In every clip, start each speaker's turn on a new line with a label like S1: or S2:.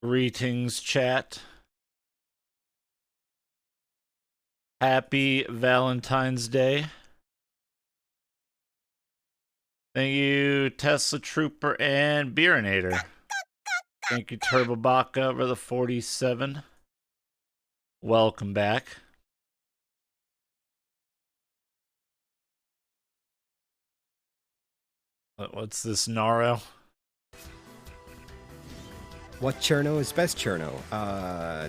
S1: Greetings, chat. Happy Valentine's Day. Thank you, Tesla Trooper and Beerinator. Thank you, Turbo Baka for the 47. Welcome back. What's this, Naro?
S2: What Cirno is best Cirno?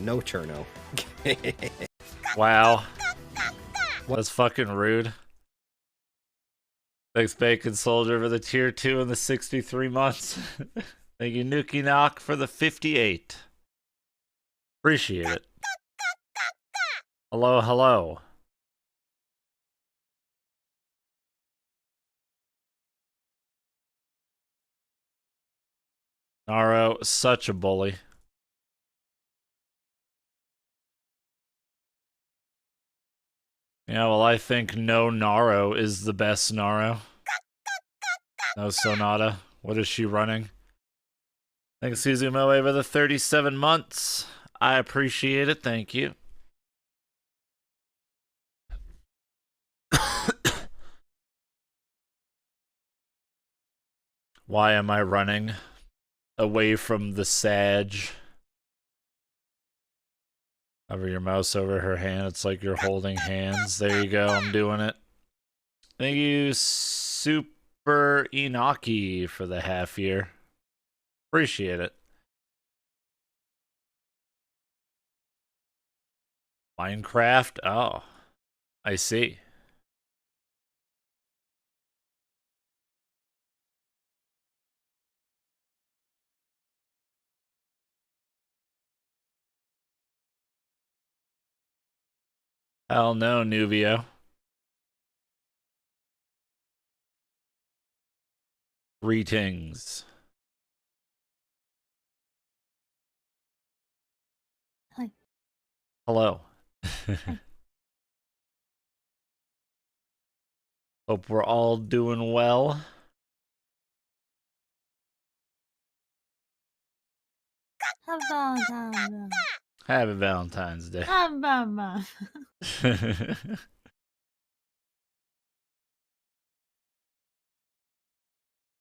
S2: No Cirno.
S1: Wow. That's fucking rude. Thanks, Bacon Soldier, for the tier 2 and the 63 months. Thank you, Nuki Knock, for the 58. Appreciate it. Hello, hello. Naro, such a bully. Yeah, well, I think no Naro is the best Naro. No Sonata. What is she running? Thanks, Suzumo, over the 37 months. I appreciate it. Thank you. Why am I running away from the Sag? Hover your mouse over her hand. It's like you're holding hands. There you go. I'm doing it. Thank you, Super Enoki, for the half year. Appreciate it. Minecraft? Oh, I see. Hell no, Nubio. Greetings.
S3: Hi.
S1: Hello. Hope we're all doing well. Happy Valentine's Day.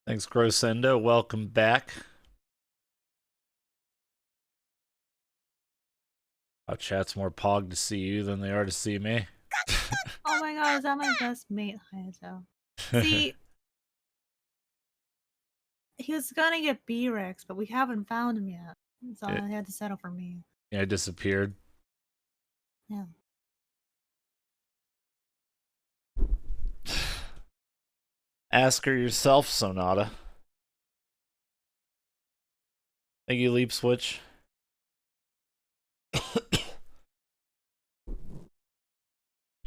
S1: Thanks, Grosendo. Welcome back. Oh, chat's more pog to see you than they are to see me.
S3: Oh my god, is that my best mate, Hayato? See, he was gonna get B-Rex, but we haven't found him yet. So he had to settle for me.
S1: Yeah, I disappeared.
S3: Yeah.
S1: Ask her yourself, Sonata. Thank you, Leap Switch.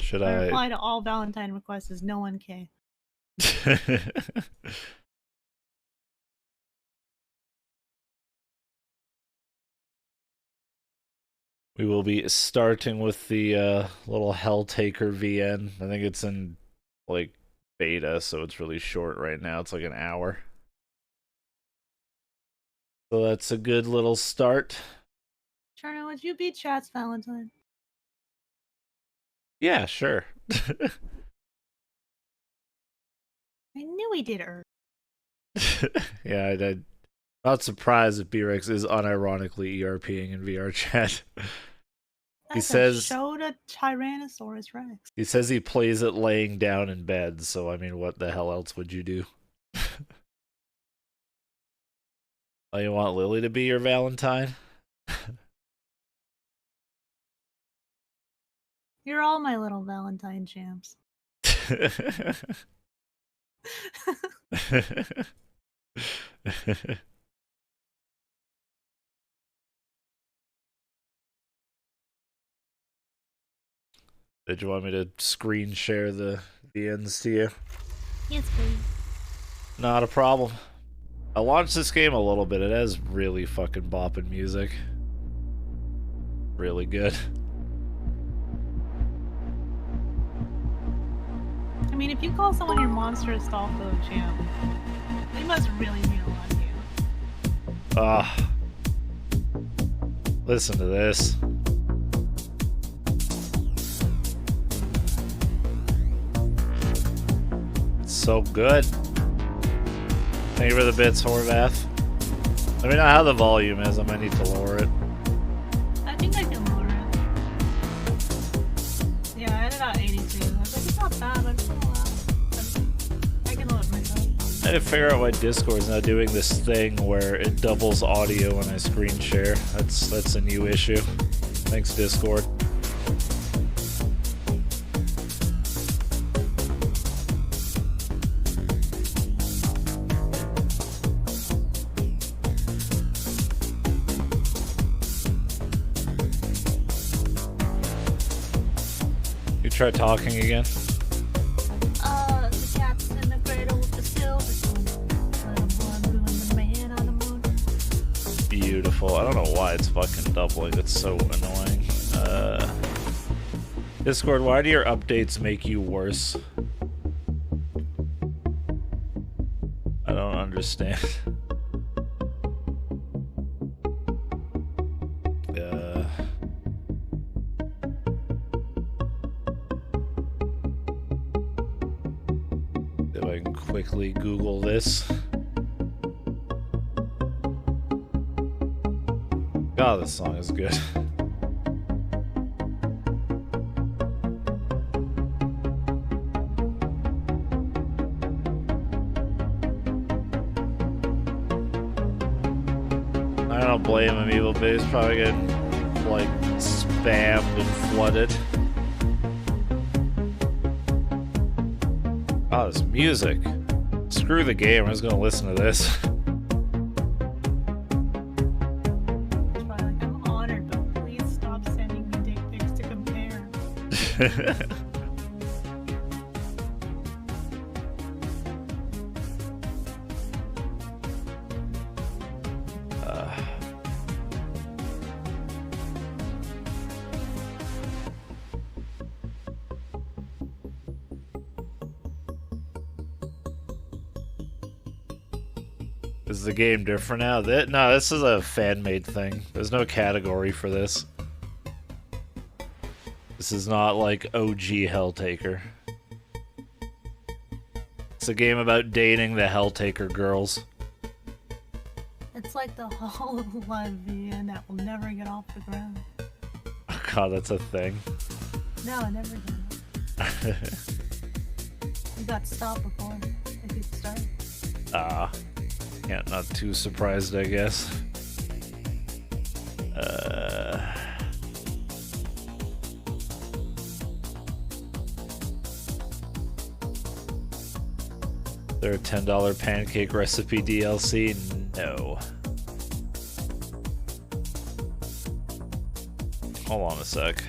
S1: Should I
S3: reply to all Valentine requests is no 1K.
S1: We will be starting with the little HellTaker VN. I think it's in like beta, so it's really short right now. It's like an hour. So that's a good little start.
S3: Cherno, would you be chat's Valentine?
S1: Yeah, sure.
S3: I knew he did Earth.
S1: Yeah, I'm not surprised if B-Rex is unironically ERPing in VR chat. He says
S3: showed a Tyrannosaurus Rex.
S1: He says he plays it laying down in bed, so I mean, what the hell else would you do? Oh, you want Lily to be your Valentine?
S3: You're all my little Valentine champs.
S1: Did you want me to screen share the VNs to you?
S3: Yes, please.
S1: Not a problem. I launched this game a little bit. It has really fucking bopping music. Really good.
S3: I mean, if you call someone your monstrous Stalko champ, they must really mean a lot to you.
S1: Listen to this. It's so good. Thank you for the bits, Horvath. Let me know how the volume is. I might need to lower it.
S3: I think I can lower it. Yeah, I had it at 82. I was like, it's not bad, but it's not loud. I can lower it myself.
S1: I had to figure out why Discord's not doing this thing where it doubles audio when I screen share. That's a new issue. Thanks, Discord. Try talking again.
S3: The cat's in the cradle with the silver spoon. Little boy blue and the man on the moon.
S1: Beautiful. I don't know why it's fucking doubling. It's so annoying. Discord, why do your updates make you worse? I don't understand. Quickly Google this. God, this song is good. I don't blame him, Evil Base. Probably getting like spammed and flooded. Oh, this music. Screw the game, I'm just gonna listen to this.
S3: It's probably like, I'm honored, but please stop sending me dick pics to compare.
S1: Is the game different now? No, this is a fan-made thing. There's no category for this. This is not like OG HellTaker. It's a game about dating the HellTaker girls.
S3: It's like the whole live VN that will never get off the ground.
S1: Oh god, that's a thing.
S3: No, it never did. You got stopped before if you started.
S1: Yeah, not too surprised, I guess. There a $10 pancake recipe DLC? No. Hold on a sec.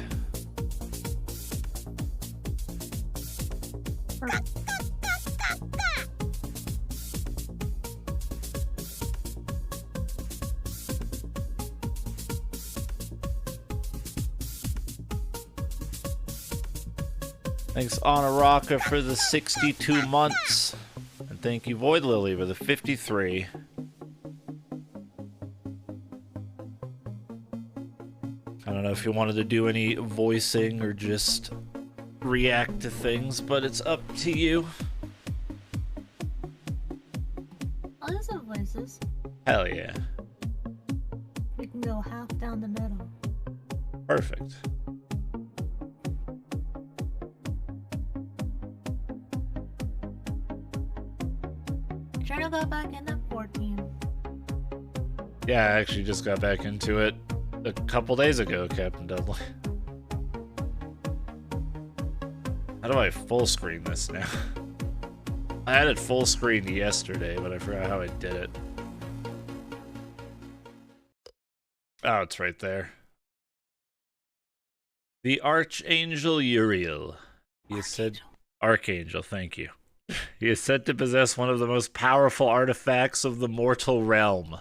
S1: Thanks, Honoraka, for the 62 months. And thank you, Void Lily, for the 53. I don't know if you wanted to do any voicing or just react to things, but it's up to you.
S3: I'll do some voices.
S1: Hell yeah.
S3: We can go half down the middle.
S1: Perfect.
S3: Try to go back in at 14.
S1: Yeah, I actually just got back into it a couple days ago, Captain Dudley. How do I full screen this now? I had it full screened yesterday, but I forgot how I did it. Oh, it's right there. The Archangel Uriel. He is said... Archangel, thank you. He is said to possess one of the most powerful artifacts of the mortal realm.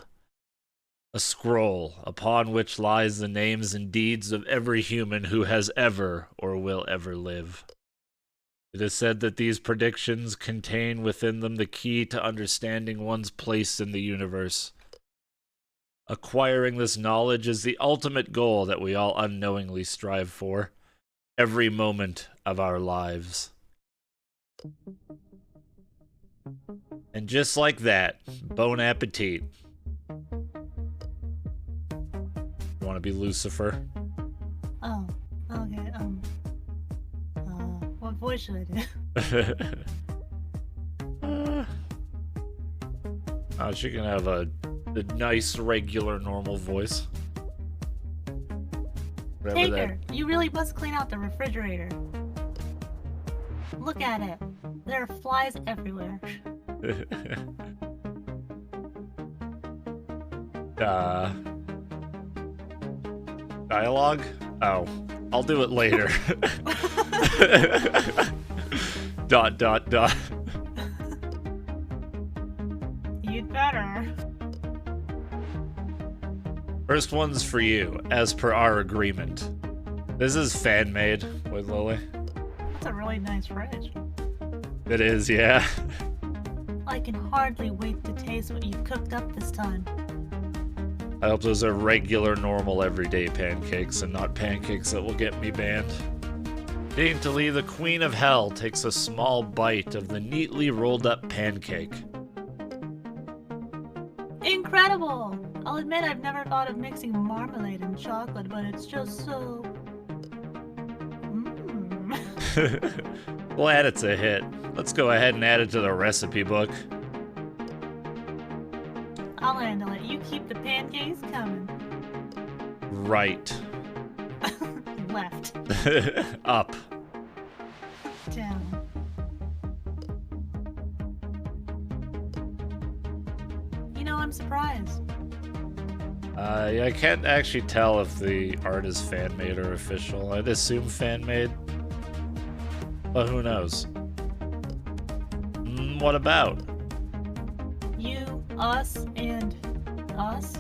S1: A scroll, upon which lies the names and deeds of every human who has ever or will ever live. It is said that these predictions contain within them the key to understanding one's place in the universe. Acquiring this knowledge is the ultimate goal that we all unknowingly strive for every moment of our lives. And just like that, bon appetit. You want to be Lucifer?
S3: Oh, okay. What voice should I do?
S1: Oh, she can have a nice, regular, normal voice. Whatever
S3: Taker, you really must clean out the refrigerator. Look at it. There are flies everywhere.
S1: Dialogue? Oh, I'll do it later. Dot, dot, dot.
S3: You'd better.
S1: First one's for you, as per our agreement. This is fan-made with Lily.
S3: That's a really nice fridge.
S1: It is, yeah.
S3: I can hardly wait to taste what you've cooked up this time.
S1: I hope those are regular, normal, everyday pancakes and not pancakes that will get me banned. Daintily, the Queen of Hell takes a small bite of the neatly rolled up pancake.
S3: Incredible! I'll admit I've never thought of mixing marmalade and chocolate, but it's just so...
S1: Glad it's a hit. Let's go ahead and add it to the recipe book.
S3: I'll handle it. You keep the pancakes coming.
S1: Right.
S3: Left.
S1: Up.
S3: Down. You know, I'm surprised.
S1: Yeah, I can't actually tell if the art is fan-made or official. I'd assume fan-made. But who knows? What about?
S3: You, us, and us?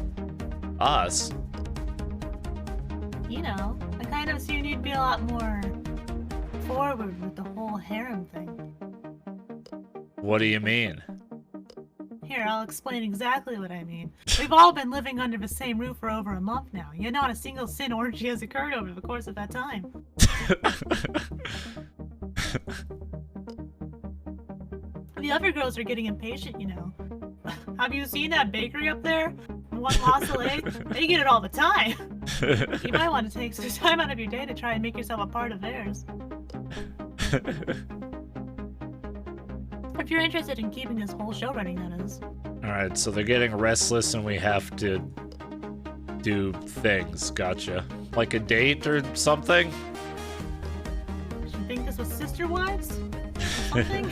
S1: Us?
S3: You know, I kind of assumed you'd be a lot more forward with the whole harem thing.
S1: What do you mean?
S3: Here, I'll explain exactly what I mean. We've all been living under the same roof for over a month now, yet not a single sin orgy has occurred over the course of that time. The other girls are getting impatient, you know. Have you seen that bakery up there? One lost egg? They get it all the time. You might want to take some time out of your day to try and make yourself a part of theirs. If you're interested in keeping this whole show running, that is.
S1: Alright, so they're getting restless and we have to do things. Gotcha. Like a date or something?
S3: Did you think this was Sister Wives? Or something?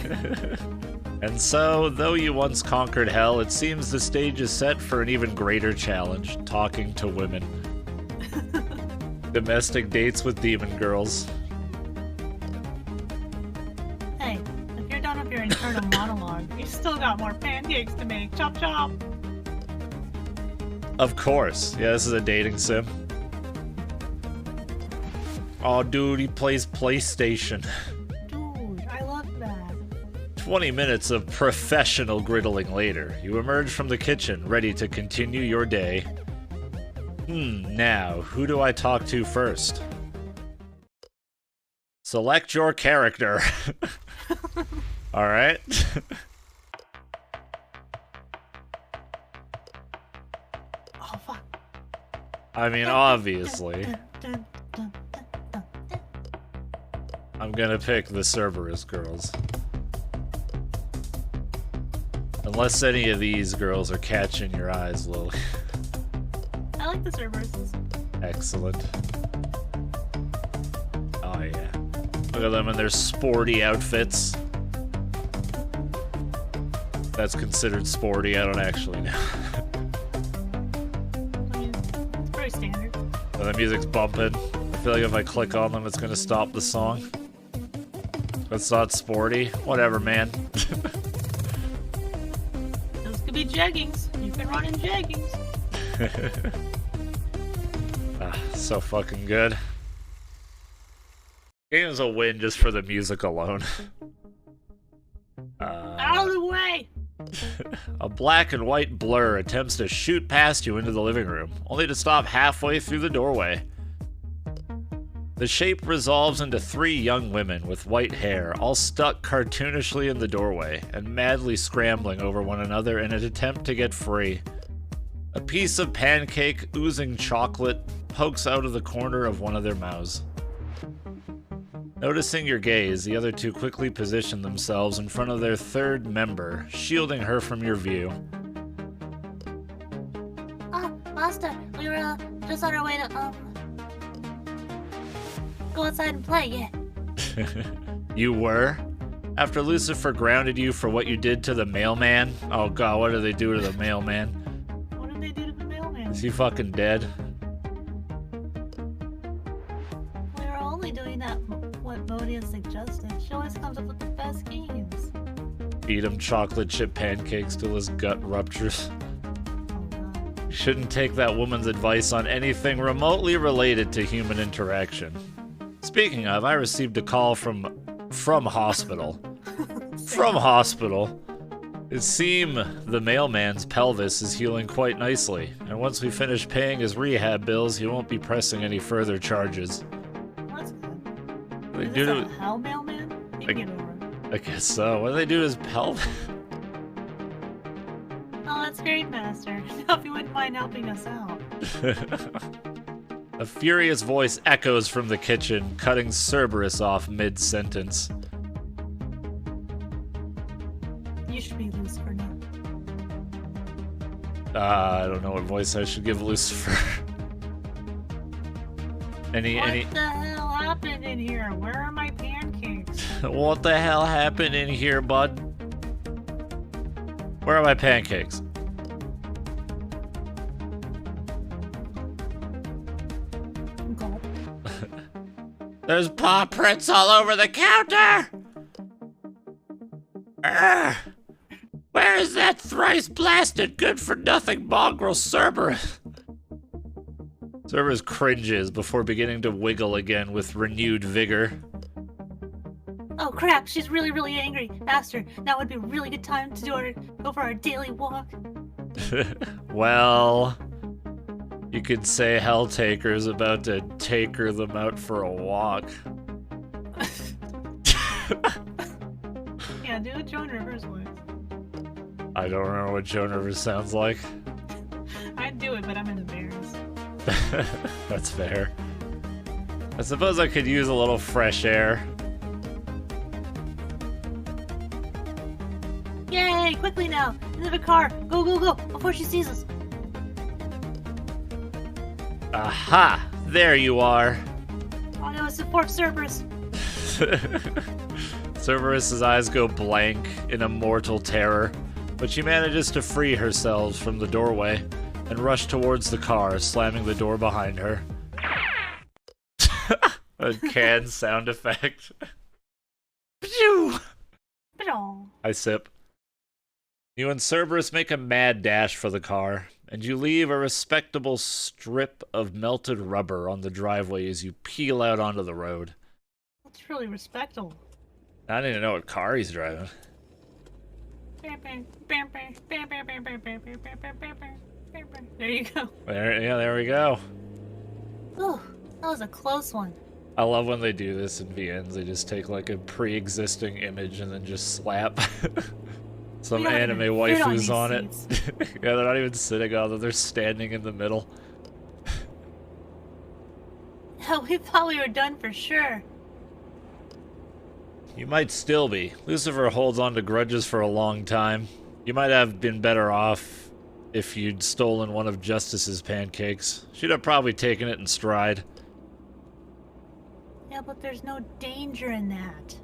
S1: And so, though you once conquered hell, it seems the stage is set for an even greater challenge, talking to women. Domestic dates with demon girls.
S3: Hey, if you're done with your internal monologue, you still got more pancakes to make. Chop chop!
S1: Of course. Yeah, this is a dating sim. Oh, dude, he plays PlayStation.
S3: Dude, I love that.
S1: 20 minutes of professional griddling later, you emerge from the kitchen, ready to continue your day. Now, who do I talk to first? Select your character. Alright.
S3: Oh, fuck.
S1: I mean, obviously, I'm gonna pick the Cerberus girls. Unless any of these girls are catching your eyes, Lily.
S3: I like the Cerberuses.
S1: Excellent. Oh yeah. Look at them in their sporty outfits. That's considered sporty, I don't actually know.
S3: I mean, it's pretty standard.
S1: Oh, the music's bumping. I feel like if I click on them, it's gonna stop the song. That's not sporty. Whatever, man.
S3: Those could be jeggings. You can run in jeggings.
S1: So fucking good. Game's a win just for the music alone.
S3: Out of the way!
S1: A black and white blur attempts to shoot past you into the living room, only to stop halfway through the doorway. The shape resolves into 3 young women with white hair, all stuck cartoonishly in the doorway, and madly scrambling over one another in an attempt to get free. A piece of pancake oozing chocolate pokes out of the corner of one of their mouths. Noticing your gaze, the other 2 quickly position themselves in front of their 3rd member, shielding her from your view.
S4: Master, we were just on our way to, go outside and play, yeah.
S1: You were? After Lucifer grounded you for what you did to the mailman? Oh god, what did they do to the mailman?
S3: What did they do to the mailman?
S1: Is he fucking dead?
S3: We were only doing that what Modia suggested. She always comes up with the best games.
S1: Eat him chocolate chip pancakes till his gut ruptures.
S3: Oh god.
S1: You shouldn't take that woman's advice on anything remotely related to human interaction. Speaking of, I received a call from hospital. From hospital. It seems the mailman's pelvis is healing quite nicely, and once we finish paying his rehab bills, he won't be pressing any further charges.
S3: That's good.
S1: They
S3: Is
S1: do
S3: this
S1: to,
S3: a hell mailman? You can get over it.
S1: I guess so. What do they do to his pelvis?
S3: Oh, that's great, Master. If you wouldn't mind helping us out.
S1: A furious voice echoes from the kitchen, cutting Cerberus off mid-sentence.
S3: You should be Lucifer now.
S1: I don't know what voice I should give Lucifer.
S3: What
S1: any
S3: the hell happened in here? Where are my pancakes?
S1: What the hell happened in here, bud? Where are my pancakes?
S3: Gulp.
S1: There's paw prints all over the counter! Urgh. Where is that thrice blasted good-for-nothing mongrel Cerberus? Cerberus cringes before beginning to wiggle again with renewed vigor.
S3: Oh crap, she's really, really angry. Master, now would be a really good time to go for our daily walk.
S1: Well, you could say HellTaker's about to taker them out for a walk.
S3: Yeah, do a Joan Rivers voice.
S1: I don't remember what Joan Rivers sounds like.
S3: I'd do it, but I'm embarrassed.
S1: That's fair. I suppose I could use a little fresh air.
S3: Yay, quickly now! Into the car! Go, go, go! Before she sees us!
S1: Aha! There you are!
S3: Oh no, it's the fourth Cerberus!
S1: Cerberus's eyes go blank in a mortal terror, but she manages to free herself from the doorway and rush towards the car, slamming the door behind her. A canned sound effect. Phew!
S3: Ba-dong.
S1: I sip. You and Cerberus make a mad dash for the car, and you leave a respectable strip of melted rubber on the driveway as you peel out onto the road.
S3: That's really respectable.
S1: I don't even know what car he's driving.
S3: There you go.
S1: There we go.
S3: Ooh, that was a close one.
S1: I love when they do this in VNs. They just take like a pre-existing image and then just slap some
S3: We don't
S1: anime
S3: even fit on
S1: waifus
S3: these
S1: on it.
S3: seats.
S1: Yeah, they're not even sitting on them. They're standing in the middle.
S3: We thought we were done for sure.
S1: You might still be. Lucifer holds on to grudges for a long time. You might have been better off if you'd stolen one of Justice's pancakes. She'd have probably taken it in stride.
S3: Yeah, but there's no danger in that.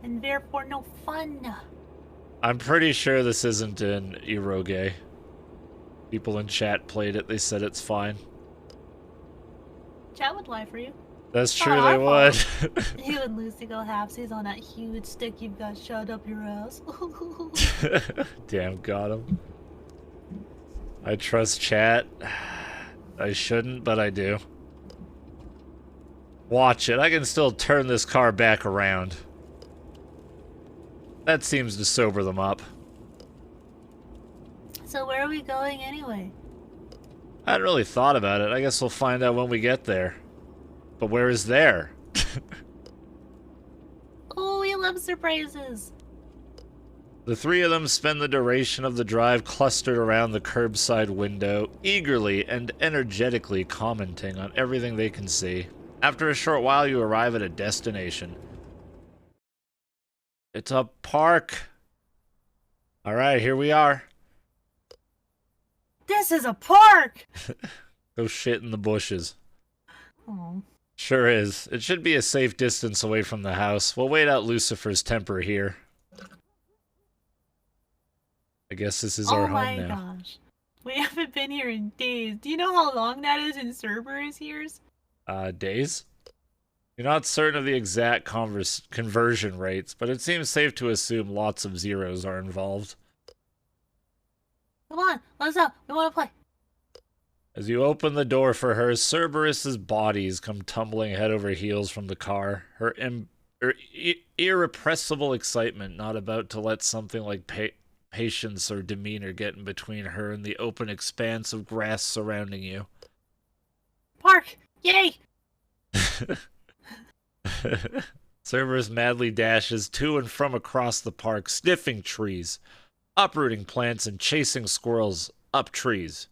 S3: And therefore no fun.
S1: I'm pretty sure this isn't an eroge. People in chat played it. They said it's fine.
S3: Chat would lie for you.
S1: That's true,
S3: not
S1: they
S3: our
S1: would.
S3: You and Lucy go halfsies on that huge stick you've got shoved up your ass.
S1: Damn, got him. I trust chat. I shouldn't, but I do. Watch it. I can still turn this car back around. That seems to sober them up.
S4: So where are we going anyway?
S1: I hadn't really thought about it. I guess we'll find out when we get there. But where is there?
S4: Oh, we love surprises.
S1: The three of them spend the duration of the drive clustered around the curbside window, eagerly and energetically commenting on everything they can see. After a short while, you arrive at a destination. It's a park. Alright, here we are.
S3: This is a park!
S1: Go shit in the bushes.
S3: Oh.
S1: Sure is. It should be a safe distance away from the house. We'll wait out Lucifer's temper here. I guess this is our home now.
S3: Oh my gosh. We haven't been here in days. Do you know how long that is in Cerberus years?
S1: Days? You're not certain of the exact conversion rates, but it seems safe to assume lots of zeros are involved.
S4: Come on, let's go. We want to play.
S1: As you open the door for her, Cerberus's bodies come tumbling head over heels from the car. Her irrepressible excitement, not about to let something like patience or demeanor get in between her and the open expanse of grass surrounding you.
S3: Park! Yay!
S1: Cerberus madly dashes to and from across the park, sniffing trees, uprooting plants, and chasing squirrels up trees.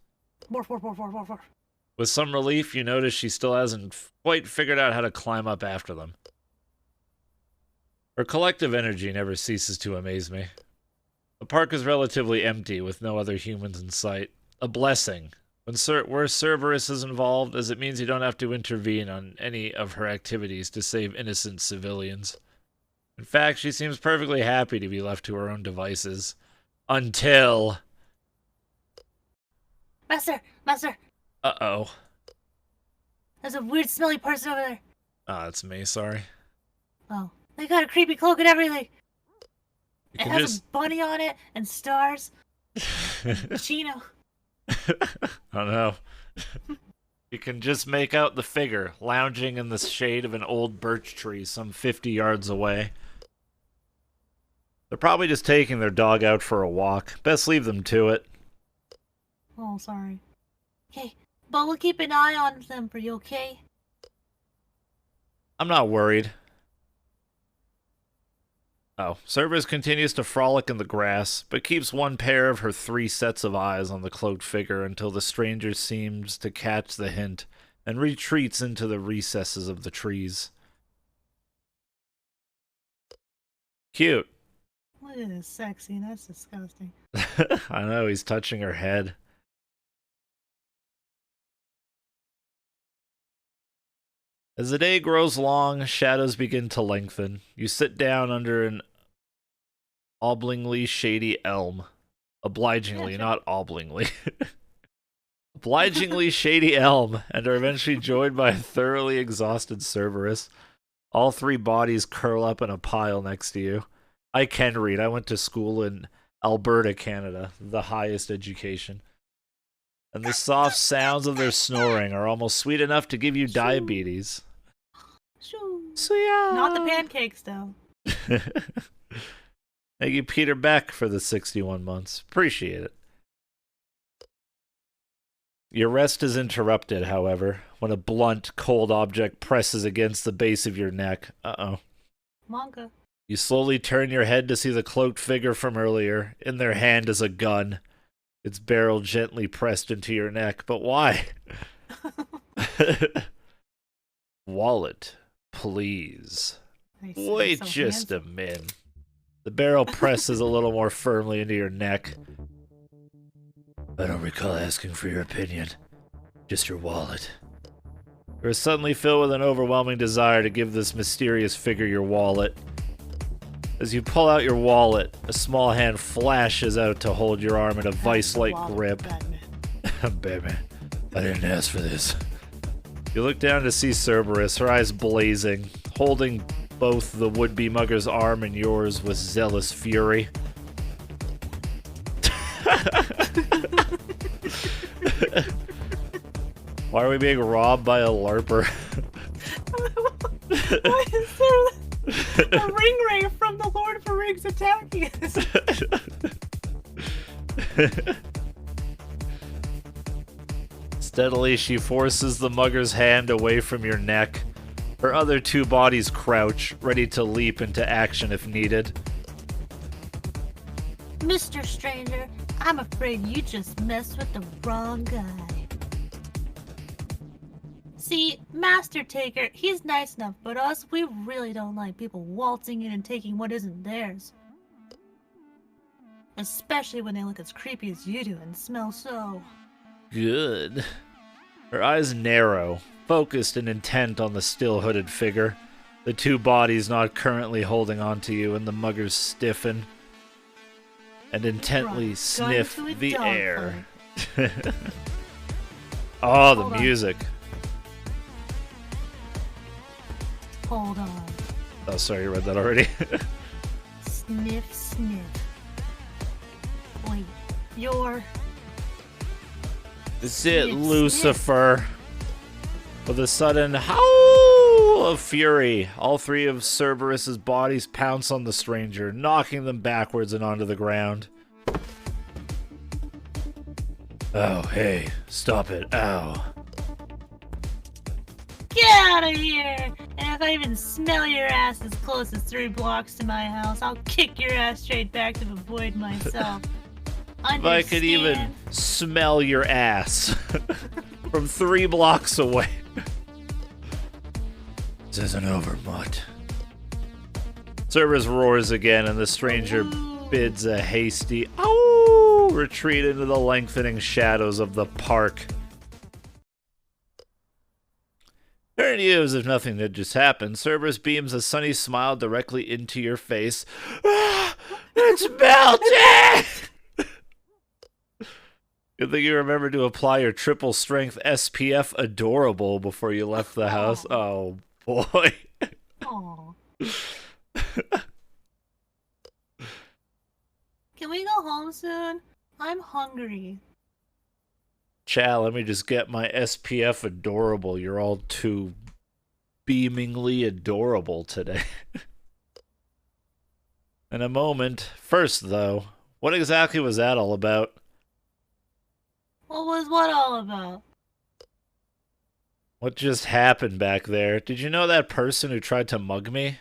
S3: Morph, morph, morph, morph, morph, morph.
S1: With some relief, you notice she still hasn't quite figured out how to climb up after them. Her collective energy never ceases to amaze me. The park is relatively empty, with no other humans in sight. A blessing. Where Cerberus is involved, as it means you don't have to intervene on any of her activities to save innocent civilians. In fact, she seems perfectly happy to be left to her own devices. Until...
S4: Master,
S1: Uh-oh.
S4: there's a weird smelly person over there.
S1: Ah, it's me, sorry.
S4: Oh, they got a creepy cloak and everything.
S1: You
S4: It
S1: can
S4: has
S1: just...
S4: a bunny on it and stars. Chino.
S1: Oh no. You can just make out the figure, lounging in the shade of an old birch tree some 50 yards away. They're probably just taking their dog out for a walk. Best leave them to it.
S3: Oh, sorry.
S4: Okay, but we'll keep an eye on them for you, okay?
S1: I'm not worried. Oh, Cerberus continues to frolic in the grass, but keeps one pair of her 3 sets of eyes on the cloaked figure until the stranger seems to catch the hint and retreats into the recesses of the trees. Cute.
S3: Look at this sexy. That's disgusting.
S1: I know, he's touching her head. As the day grows long, shadows begin to lengthen. You sit down under an oblongly shady elm. Obligingly, not oblongly. Obligingly shady elm, and are eventually joined by a thoroughly exhausted Cerberus. All 3 bodies curl up in a pile next to you. I can read. I went to school in Alberta, Canada, the highest education. And the soft sounds of their snoring are almost sweet enough to give you diabetes.
S3: Not the pancakes, though.
S1: Thank you, Peter Beck, for the 61 months. Appreciate it. Your rest is interrupted, however, when a blunt, cold object presses against the base of your neck. Uh-oh.
S3: Manga.
S1: You slowly turn your head to see the cloaked figure from earlier. In their hand is a gun. Its barrel gently pressed into your neck. But why? Wallet, please. Wait just a minute. The barrel presses a little more firmly into your neck. I don't recall asking for your opinion. Just your wallet. You're suddenly filled with an overwhelming desire to give this mysterious figure your wallet. As you pull out your wallet, a small hand flashes out to hold your arm in a vice-like grip. Batman, I didn't ask for this. You look down to see Cerberus, her eyes blazing, holding both the would-be mugger's arm and yours with zealous fury. Why are we being robbed by a LARPer?
S3: Why is there a ring ray from the Lord of the Rings attacking us?
S1: Steadily, she forces the mugger's hand away from your neck. Her other two bodies crouch, ready to leap into action if needed.
S4: Mr. Stranger, I'm afraid you just messed with the wrong guy. See, Master Taker, he's nice enough, but us, we really don't like people waltzing in and taking what isn't theirs. Especially when they look as creepy as you do and smell so...
S1: Good. Her eyes narrow, focused and intent on the still hooded figure. The two bodies not currently holding onto you, and the muggers stiffen and intently sniff the air. Oh, the music.
S4: Hold on.
S1: Oh, sorry, you read that already.
S4: Sniff, sniff. Wait, you're...
S1: That's it,
S4: Sniff,
S1: Lucifer. With a sudden howl of fury, all three of Cerberus's bodies pounce on the stranger, knocking them backwards and onto the ground. Oh, hey, stop it, ow.
S3: Get out of here! And if I even smell your ass as close as 3 blocks to my house, I'll kick your ass straight back to the void myself.
S1: If I could even smell your ass from 3 blocks away. This isn't over, Mutt. Cerberus roars again, and the stranger bids a hasty "ow" retreat into the lengthening shadows of the park. Turning to you as if nothing had just happened, Cerberus beams a sunny smile directly into your face. Ah, it's melting! Good thing you remembered to apply your triple strength SPF Adorable before you left the house. Oh, boy.
S3: Aw. Can we go home soon? I'm hungry.
S1: Chow, let me just get my SPF Adorable. You're all too beamingly adorable today. In a moment. First, though, what exactly was that all about?
S3: What was what all about?
S1: What just happened back there? Did you know that person who tried to mug me?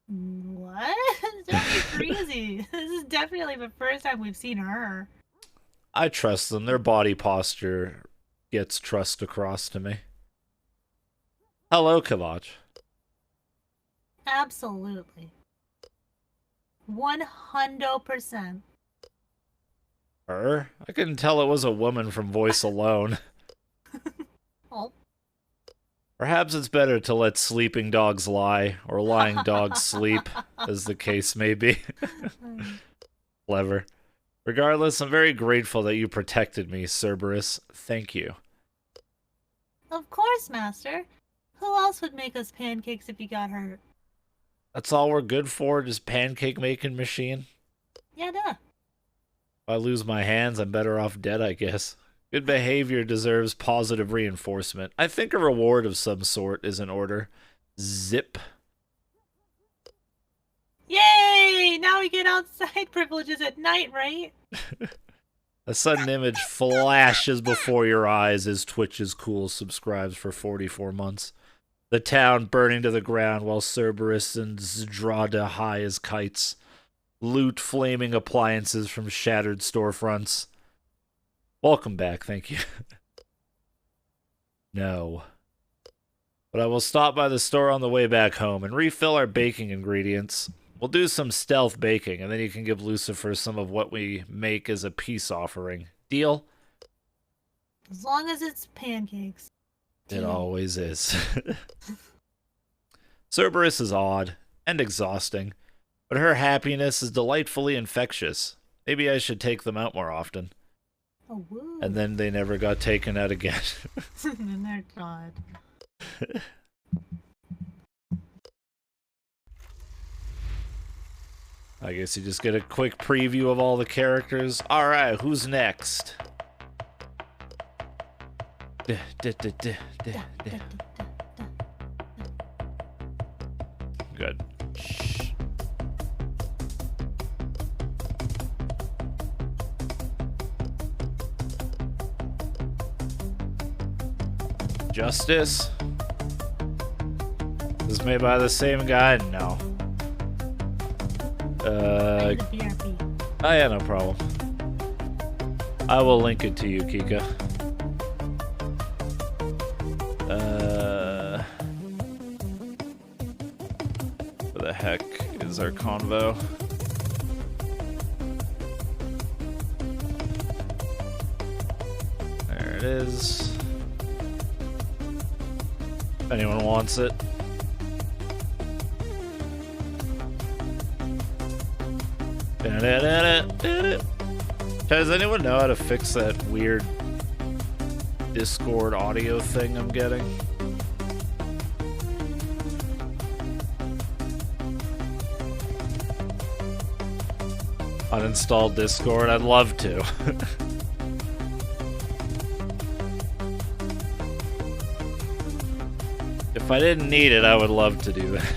S3: What? That's crazy. This is definitely the first time we've seen her.
S1: I trust them. Their body posture gets trust across to me. Hello, Kavach.
S3: Absolutely. 100%.
S1: Her? I couldn't tell it was a woman from voice alone.
S3: Oh.
S1: Perhaps it's better to let sleeping dogs lie, or lying dogs sleep, as the case may be. Clever. Regardless, I'm very grateful that you protected me, Cerberus. Thank you.
S3: Of course, Master. Who else would make us pancakes if you got hurt?
S1: That's all we're good for, just pancake making machine?
S3: Yeah, duh.
S1: If I lose my hands, I'm better off dead, I guess. Good behavior deserves positive reinforcement. I think a reward of some sort is in order. Zip.
S3: Yay! Now we get outside privileges at night, right?
S1: A sudden image flashes before your eyes as Twitch is Cool subscribes for 44 months. The town burning to the ground while Cerberus and Zdrada high as kites. Loot flaming appliances from shattered storefronts. Welcome back, thank you. No. But I will stop by the store on the way back home and refill our baking ingredients. We'll do some stealth baking, and then you can give Lucifer some of what we make as a peace offering. Deal?
S3: As long as it's pancakes.
S1: It always is. Cerberus is odd and exhausting, but her happiness is delightfully infectious. Maybe I should take them out more often.
S3: Oh, woo.
S1: And then they never got taken out again.
S3: And then they're gone.
S1: I guess you just get a quick preview of all the characters. Alright, who's next? Good. Shh. Justice? Is this made by the same guy? No.
S3: I need a BRB.
S1: Oh yeah, no problem. I will link it to you, Kika. Where the heck is our convo? There it is. If anyone wants it. Does anyone know how to fix that weird Discord audio thing I'm getting? Uninstall Discord? I'd love to. If I didn't need it, I would love to do that.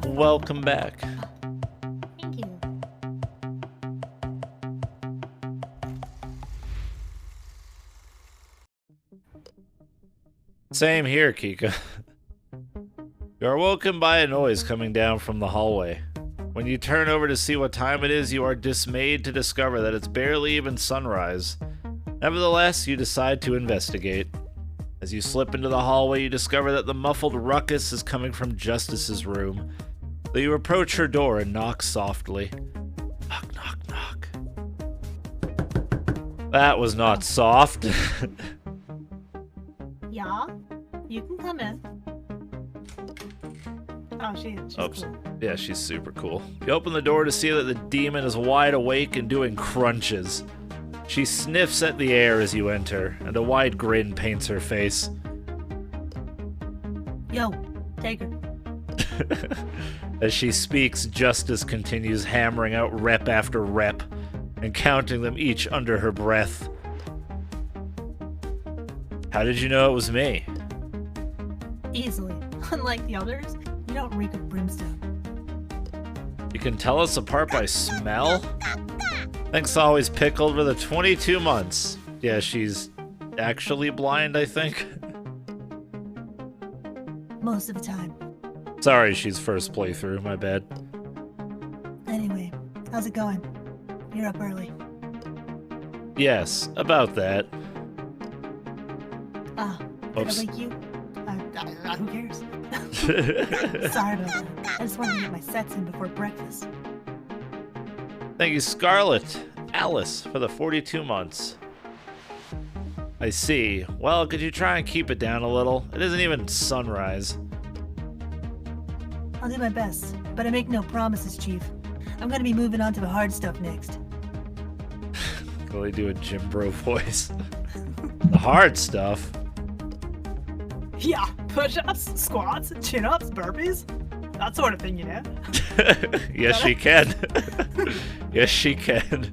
S1: Welcome back.
S4: Thank you.
S1: Same here, Kika. You are woken by a noise coming down from the hallway. When you turn over to see what time it is, you are dismayed to discover that it's barely even sunrise. Nevertheless, you decide to investigate. As you slip into the hallway, you discover that the muffled ruckus is coming from Justice's room. So you approach her door and knock softly. Knock, knock, knock. That was not soft.
S3: Yeah, you can come in. Oh, she's
S1: Oops.
S3: cool.
S1: Yeah, she's super cool. You open the door to see that the demon is wide awake and doing crunches. She sniffs at the air as you enter, and a wide grin paints her face.
S3: Yo, Taker.
S1: As she speaks, Justice continues hammering out rep after rep and counting them each under her breath. How did you know it was me?
S3: Easily. Unlike the others, you don't reek of brimstone.
S1: You can tell us apart by smell? Thanks always pickled for the 22 months. Yeah, she's actually blind, I think.
S3: Most of the time.
S1: Sorry, she's first playthrough, my bad.
S3: Anyway, how's it going? You're up early.
S1: Yes, about that.
S3: Ah, did
S1: Oops.
S3: I wake you? Who cares? Sorry about that. I just wanted to get my sets in before breakfast.
S1: Thank you, Scarlet. Alice, for the 42 months. I see. Well, could you try and keep it down a little? It isn't even sunrise.
S3: I'll do my best, but I make no promises, Chief. I'm gonna be moving on to the hard stuff next.
S1: Can we do a Jim Bro voice? The hard stuff?
S3: Yeah, push-ups, squats, chin-ups, burpees. That sort of thing, you know?
S1: Yes, she can. Yes, she can.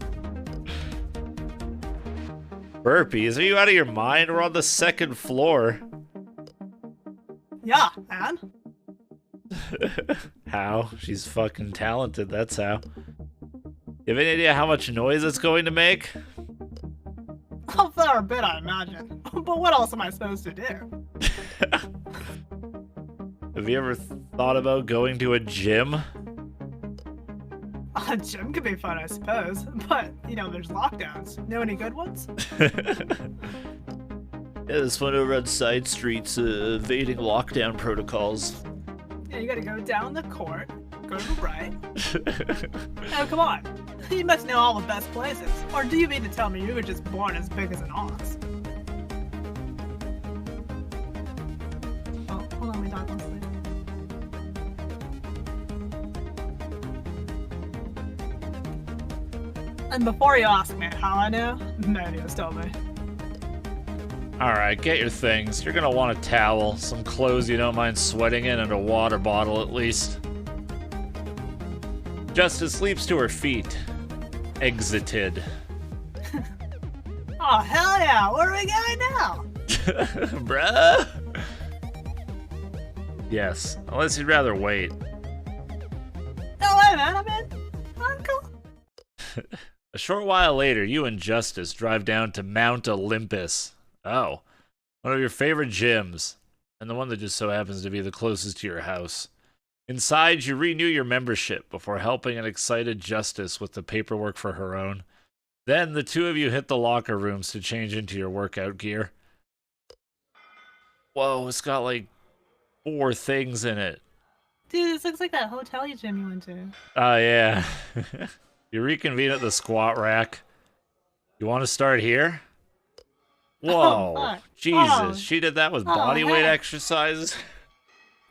S1: Burpees? Are you out of your mind? We're on the second floor.
S3: Yeah, man.
S1: How? She's fucking talented, that's how. You have any idea how much noise it's going to make?
S3: A fair bit, I imagine. But what else am I supposed to do?
S1: Have you ever thought about going to a gym?
S3: A gym could be fun, I suppose. But, you know, there's lockdowns. Know any good ones?
S1: Yeah, there's one over on side streets evading lockdown protocols.
S3: Yeah, you gotta go down the court, go to the right. Oh, come on. You must know all the best places. Or do you mean to tell me you were just born as big as an ox? Oh, hold on, my dog wants to sleep. And before you ask me how I know, Mania's told me.
S1: Alright, get your things. You're gonna want a towel, some clothes you don't mind sweating in, and a water bottle at least. Justice leaps to her feet. exited.
S3: Oh, hell yeah. Where are we going now?
S1: Bruh. Yes, unless you'd rather wait.
S3: No way, man. I'm in. I'm cool.
S1: A short while later, you and Justice drive down to Mount Olympus. Oh, one of your favorite gyms, and the one that just so happens to be the closest to your house. Inside, you renew your membership before helping an excited Justice with the paperwork for her own. Then the two of you hit the locker rooms to change into your workout gear. Whoa, it's got like 4 things in it.
S3: Dude, this looks like that hotel gym you went to.
S1: Oh, yeah. You reconvene at the squat rack. You want to start here? Whoa,
S3: fuck.
S1: Jesus,
S3: Oh.
S1: she did that with body weight
S3: heck.
S1: exercises?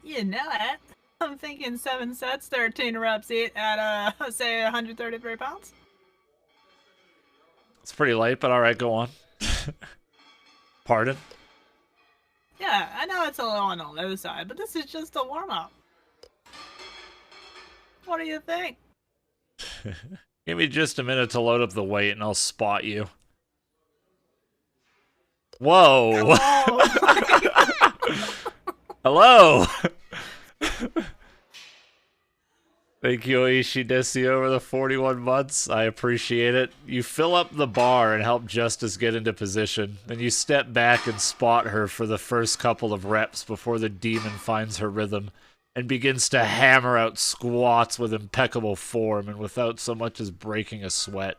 S3: You know it. I'm thinking 7 sets, 13 reps each at, say, 133 pounds.
S1: It's pretty light, but alright, go on. Pardon?
S3: Yeah, I know it's a little on the low side, but this is just a warm-up. What do you think?
S1: Give me just a minute to load up the weight and I'll spot you. Whoa!
S3: Oh,
S1: Hello! Thank you, Oishi Desi, over the 41 months. I appreciate it. You fill up the bar and help Justice get into position. Then you step back and spot her for the first couple of reps before the demon finds her rhythm and begins to hammer out squats with impeccable form and without so much as breaking a sweat.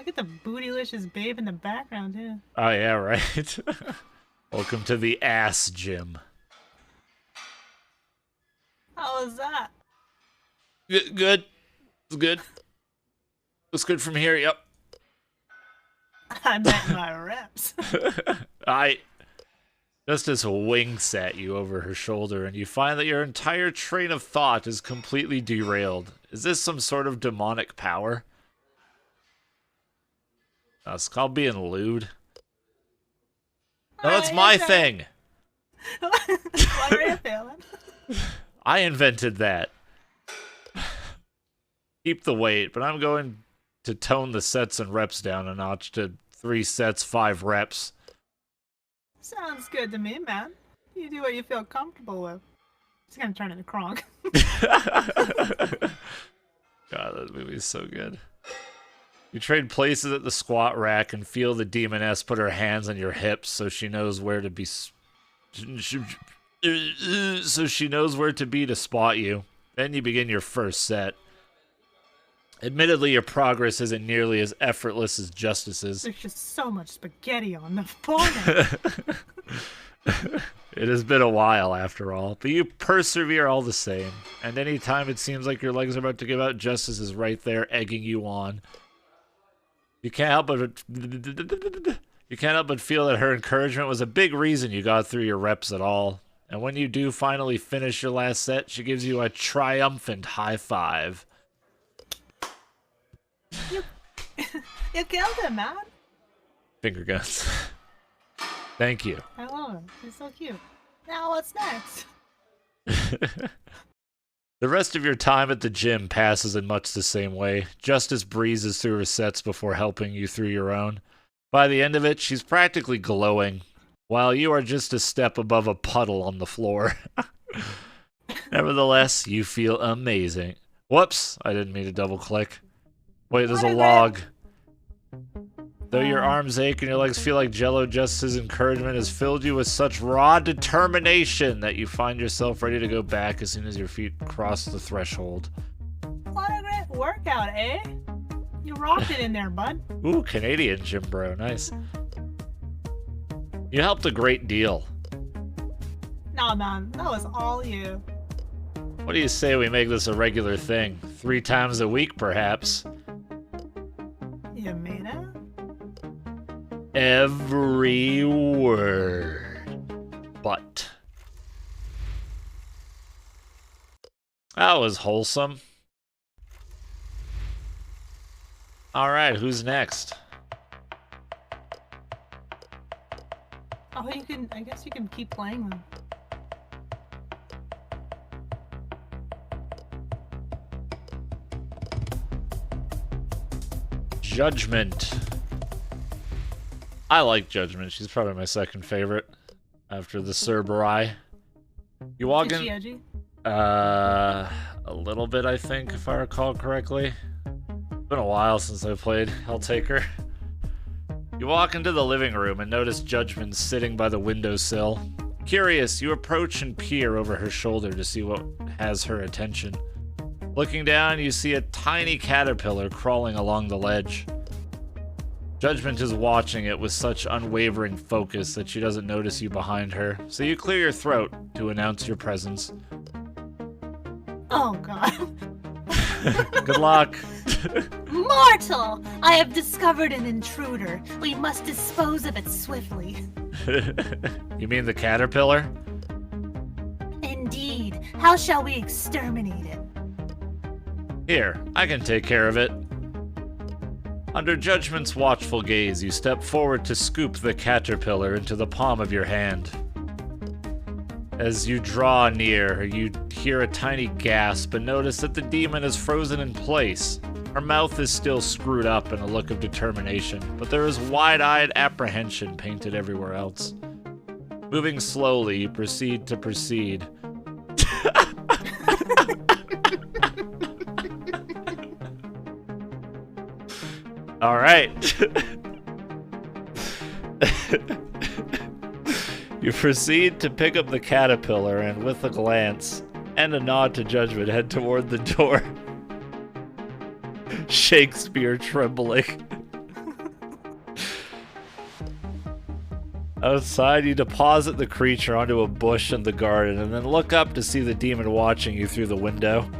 S3: look at the bootylicious babe in the background, too.
S1: Oh, yeah, right? Welcome to the ass gym.
S3: How was that?
S1: Good. It's good. Looks good from here, yep.
S3: I meant my reps.
S1: Justice winks at you over her shoulder, and you find that your entire train of thought is completely derailed. Is this some sort of demonic power? It's called being lewd. No, that's my thing.
S3: What are you feeling?
S1: I invented that. Keep the weight, but I'm going to tone the sets and reps down a notch to 3 sets, 5 reps.
S3: Sounds good to me, man. You do what you feel comfortable with. It's gonna turn into Kronk.
S1: God, that movie is so good. You trade places at the squat rack and feel the demoness put her hands on your hips so she knows where to be. So she knows where to be to spot you. Then you begin your first set. Admittedly, your progress isn't nearly as effortless as Justice's.
S3: There's just so much spaghetti on the phone.
S1: It has been a while, after all, but you persevere all the same. And any time it seems like your legs are about to give out, Justice is right there, egging you on. You can't help but feel that her encouragement was a big reason you got through your reps at all. And when you do finally finish your last set, she gives you a triumphant high five.
S3: You killed him, man.
S1: Finger guns. Thank you.
S3: I love him. He's so cute. Now what's next?
S1: The rest of your time at the gym passes in much the same way. Justice breezes through her sets before helping you through your own. By the end of it, she's practically glowing, while you are just a step above a puddle on the floor. Nevertheless, you feel amazing. Whoops, I didn't mean to double click. Wait, there's a log. Though your arms ache and your legs feel like jello, Justice's encouragement has filled you with such raw determination that you find yourself ready to go back as soon as your feet cross the threshold.
S3: What a great workout, eh? You rocked it in there, bud.
S1: Ooh, Canadian gym bro, nice. You helped a great deal.
S3: Nah, man, that was all you.
S1: What do you say we make this a regular thing? 3 times a week, perhaps?
S3: You mean it?
S1: Every word. But that was wholesome. Alright, who's next?
S3: Oh, you can. I guess you can keep playing them.
S1: Judgement. I like Judgement. She's probably my second favorite after the Cerberus. You walk
S3: Is
S1: in.
S3: she edgy?
S1: A little bit, I think, if I recall correctly. It's been a while since I played HellTaker. You walk into the living room and notice Judgment sitting by the windowsill. Curious, you approach and peer over her shoulder to see what has her attention. Looking down, you see a tiny caterpillar crawling along the ledge. Judgment is watching it with such unwavering focus that she doesn't notice you behind her, so you clear your throat to announce your presence.
S3: Oh god.
S1: Good luck.
S4: Mortal! I have discovered an intruder. We must dispose of it swiftly.
S1: You mean the caterpillar?
S4: Indeed. How shall we exterminate it?
S1: Here, I can take care of it. Under Judgment's watchful gaze, you step forward to scoop the caterpillar into the palm of your hand. As you draw near, you hear a tiny gasp and notice that the demon is frozen in place. Her mouth is still screwed up in a look of determination, but there is wide-eyed apprehension painted everywhere else. Moving slowly, you proceed to proceed. All right. You proceed to pick up the caterpillar and, with a glance and a nod to Judgment, head toward the door. Shakespeare trembling. Outside, you deposit the creature onto a bush in the garden and then look up to see the demon watching you through the window.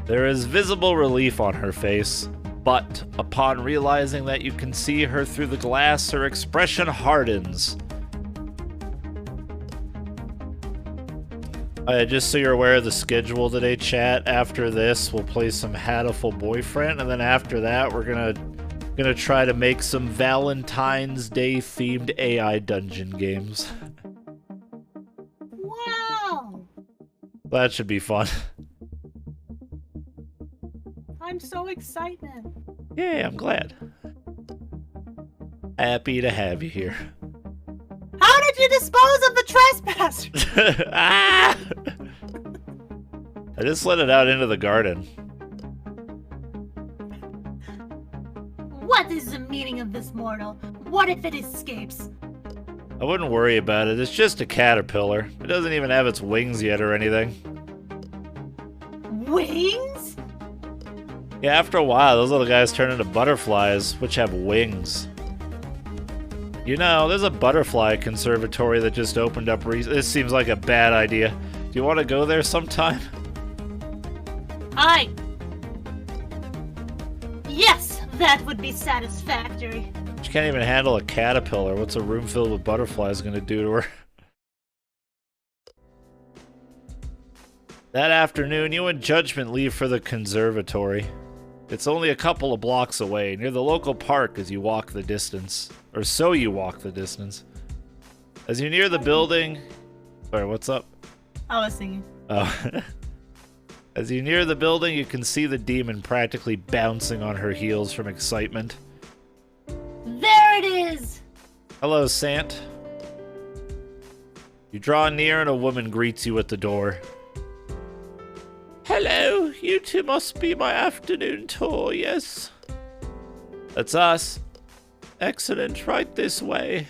S1: There is visible relief on her face, but upon realizing that you can see her through the glass, her expression hardens. Just so you're aware of the schedule today, chat, after this, we'll play some Hatful Boyfriend, and then after that, we're gonna try to make some Valentine's Day themed AI dungeon games.
S3: Wow!
S1: That should be fun.
S3: I'm so excited.
S1: Yeah, I'm glad. Happy to have you here.
S3: How did you dispose of the trespasser?
S1: Ah! I just let it out into the garden.
S4: What is the meaning of this, mortal? What if it escapes?
S1: I wouldn't worry about it. It's just a caterpillar. It doesn't even have its wings yet or anything.
S4: Wings?
S1: Yeah, after a while, those little guys turn into butterflies, which have wings. You know, there's a butterfly conservatory that just opened up recently. This seems like a bad idea. Do you want to go there sometime?
S4: Yes, that would be satisfactory.
S1: She can't even handle a caterpillar. What's a room filled with butterflies gonna do to her? That afternoon, you and Judgment leave for the conservatory. It's only a couple of blocks away, near the local park as you walk the distance. Or so you walk the distance. As you near the building... Sorry, what's up?
S3: I was singing.
S1: Oh. As you near the building, you can see the demon practically bouncing on her heels from excitement.
S4: There it is!
S1: Hello, Sant. You draw near and a woman greets you at the door. Hello, you two must be my afternoon tour, yes? That's us. Excellent, right this way.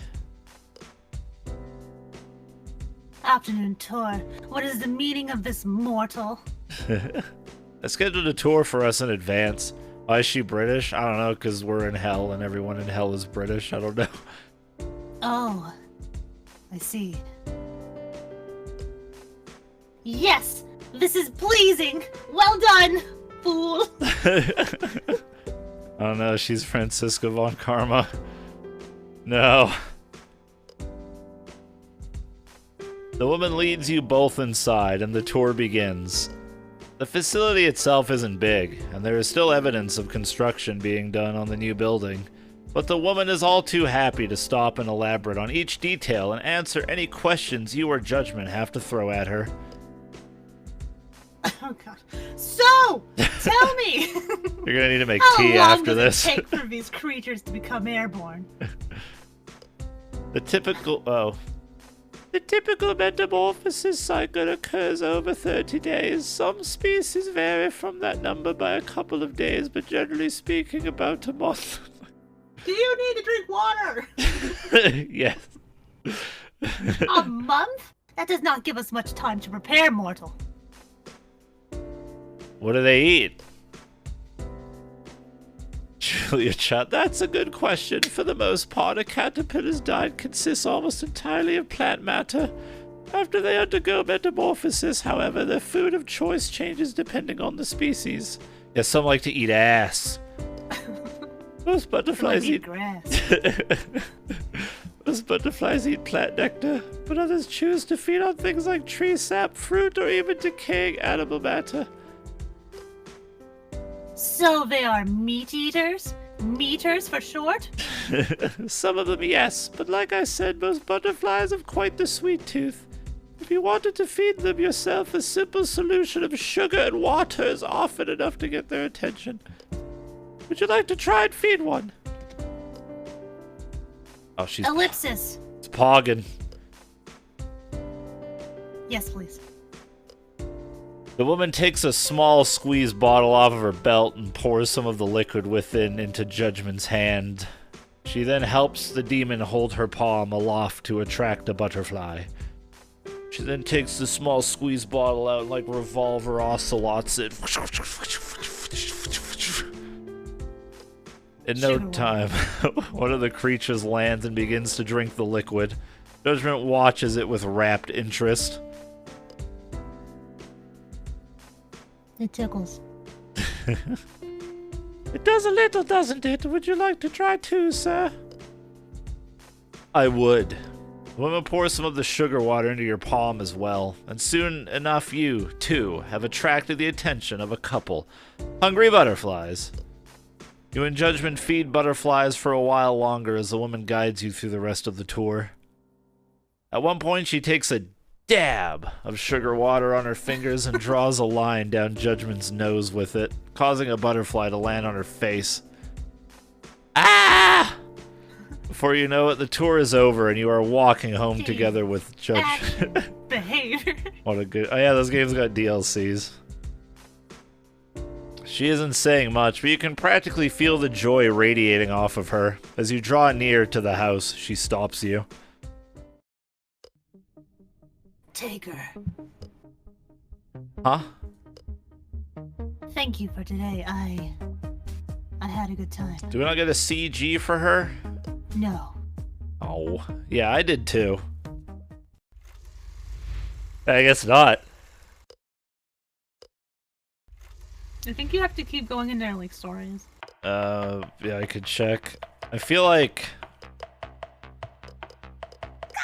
S4: Afternoon tour. What is the meaning of this, mortal?
S1: I scheduled a tour for us in advance. Why is she British? I don't know, because we're in hell and everyone in hell is British. I don't know.
S4: Oh, I see. Yes, this is pleasing. Well done, fool.
S1: I don't know, she's Francisca von Karma. No. The woman leads you both inside and the tour begins. The facility itself isn't big, and there is still evidence of construction being done on the new building. But the woman is all too happy to stop and elaborate on each detail and answer any questions you or Judgment have to throw at her.
S3: Oh god. So, Tell me!
S1: You're gonna need to make
S3: How
S1: tea
S3: long
S1: after
S3: does
S1: this.
S3: it take for these creatures to become airborne?
S1: The typical metamorphosis cycle occurs over 30 days. Some species vary from that number by a couple of days, but generally speaking, about a month.
S3: Do you need to drink water?
S1: Yes.
S3: A month? That does not give us much time to prepare, mortal.
S1: What do they eat? Julia Chat, that's a good question. For the most part, a caterpillar's diet consists almost entirely of plant matter. After they undergo metamorphosis, however, their food of choice changes depending on the species. Yeah, some like to eat ass. Most butterflies eat
S3: grass.
S1: Most butterflies eat plant nectar, but others choose to feed on things like tree sap, fruit, or even decaying animal matter.
S4: So they are meat eaters? Meaters for short?
S1: Some of them, yes, but like I said, most butterflies have quite the sweet tooth. If you wanted to feed them yourself, a simple solution of sugar and water is often enough to get their attention. Would you like to try and feed one? Oh, she's...
S4: Ellipsis.
S1: It's pogging.
S4: Yes, please.
S1: The woman takes a small squeeze bottle off of her belt and pours some of the liquid within into Judgment's hand. She then helps the demon hold her palm aloft to attract a butterfly. She then takes the small squeeze bottle out and like revolver ocelots it. In no time, one of the creatures lands and begins to drink the liquid. Judgment watches it with rapt interest.
S4: It tickles.
S1: It does a little, doesn't it? Would you like to try too, sir? I would. The woman pours some of the sugar water into your palm as well, and soon enough you, too, have attracted the attention of a couple. Hungry butterflies. You and Judgment feed butterflies for a while longer as the woman guides you through the rest of the tour. At one point, she takes a dab of sugar water on her fingers and draws a line down Judgment's nose with it, causing a butterfly to land on her face. Ah! Before you know it, the tour is over and you are walking home together with Judgment.
S3: Behavior.
S1: What a good... Oh yeah, those games got DLCs. She isn't saying much, but you can practically feel the joy radiating off of her. As you draw near to the house, she stops you.
S4: Taker.
S1: Huh?
S4: Thank you for today. I had a good time.
S1: Do we not get a CG for her?
S4: No.
S1: Oh, yeah, I did too. I guess not.
S3: I think you have to keep going in there like stories.
S1: Yeah, I could check. I feel like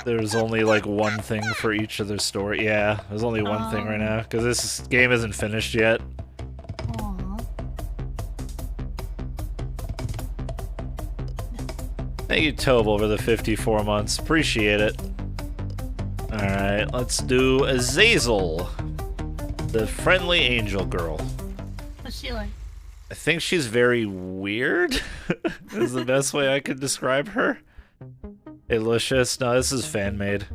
S1: there's only like one thing for each of their story. Yeah, there's only one thing right now, because this game isn't finished yet.
S4: Aww.
S1: Thank you, Tobel, for the 54 months. Appreciate it. Alright, let's do Azazel, the friendly angel girl.
S3: What's she like?
S1: I think she's very weird, is the best way I could describe her. Delicious. No, this is fan-made.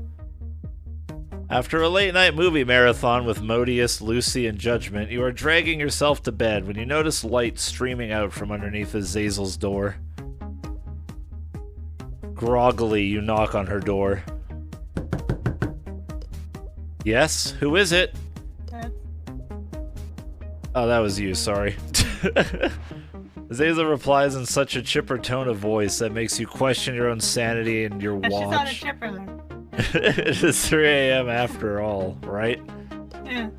S1: After a late-night movie marathon with Modius, Lucy, and Judgment, you are dragging yourself to bed when you notice light streaming out from underneath Azazel's door. Groggily, you knock on her door. Yes? Who is it? Oh, that was you, sorry. Azazel replies in such a chipper tone of voice that makes you question your own sanity and your watch.
S3: She's not a chipper then.
S1: It is 3 a.m. after all, right?
S3: Yeah.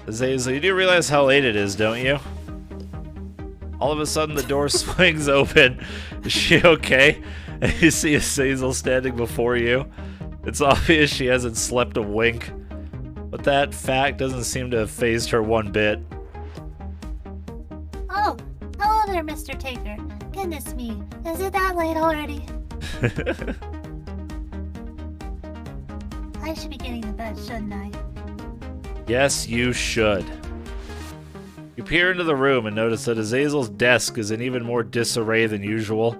S1: Azazel, you do realize how late it is, don't you? All of a sudden, the door swings open. Is she okay? And you see Azazel standing before you. It's obvious she hasn't slept a wink, but that fact doesn't seem to have fazed her one bit.
S4: Oh, hello there, Mr. Taker. Goodness me, is it that late already? I should be getting to bed, shouldn't I?
S1: Yes, you should. You peer into the room and notice that Azazel's desk is in even more disarray than usual.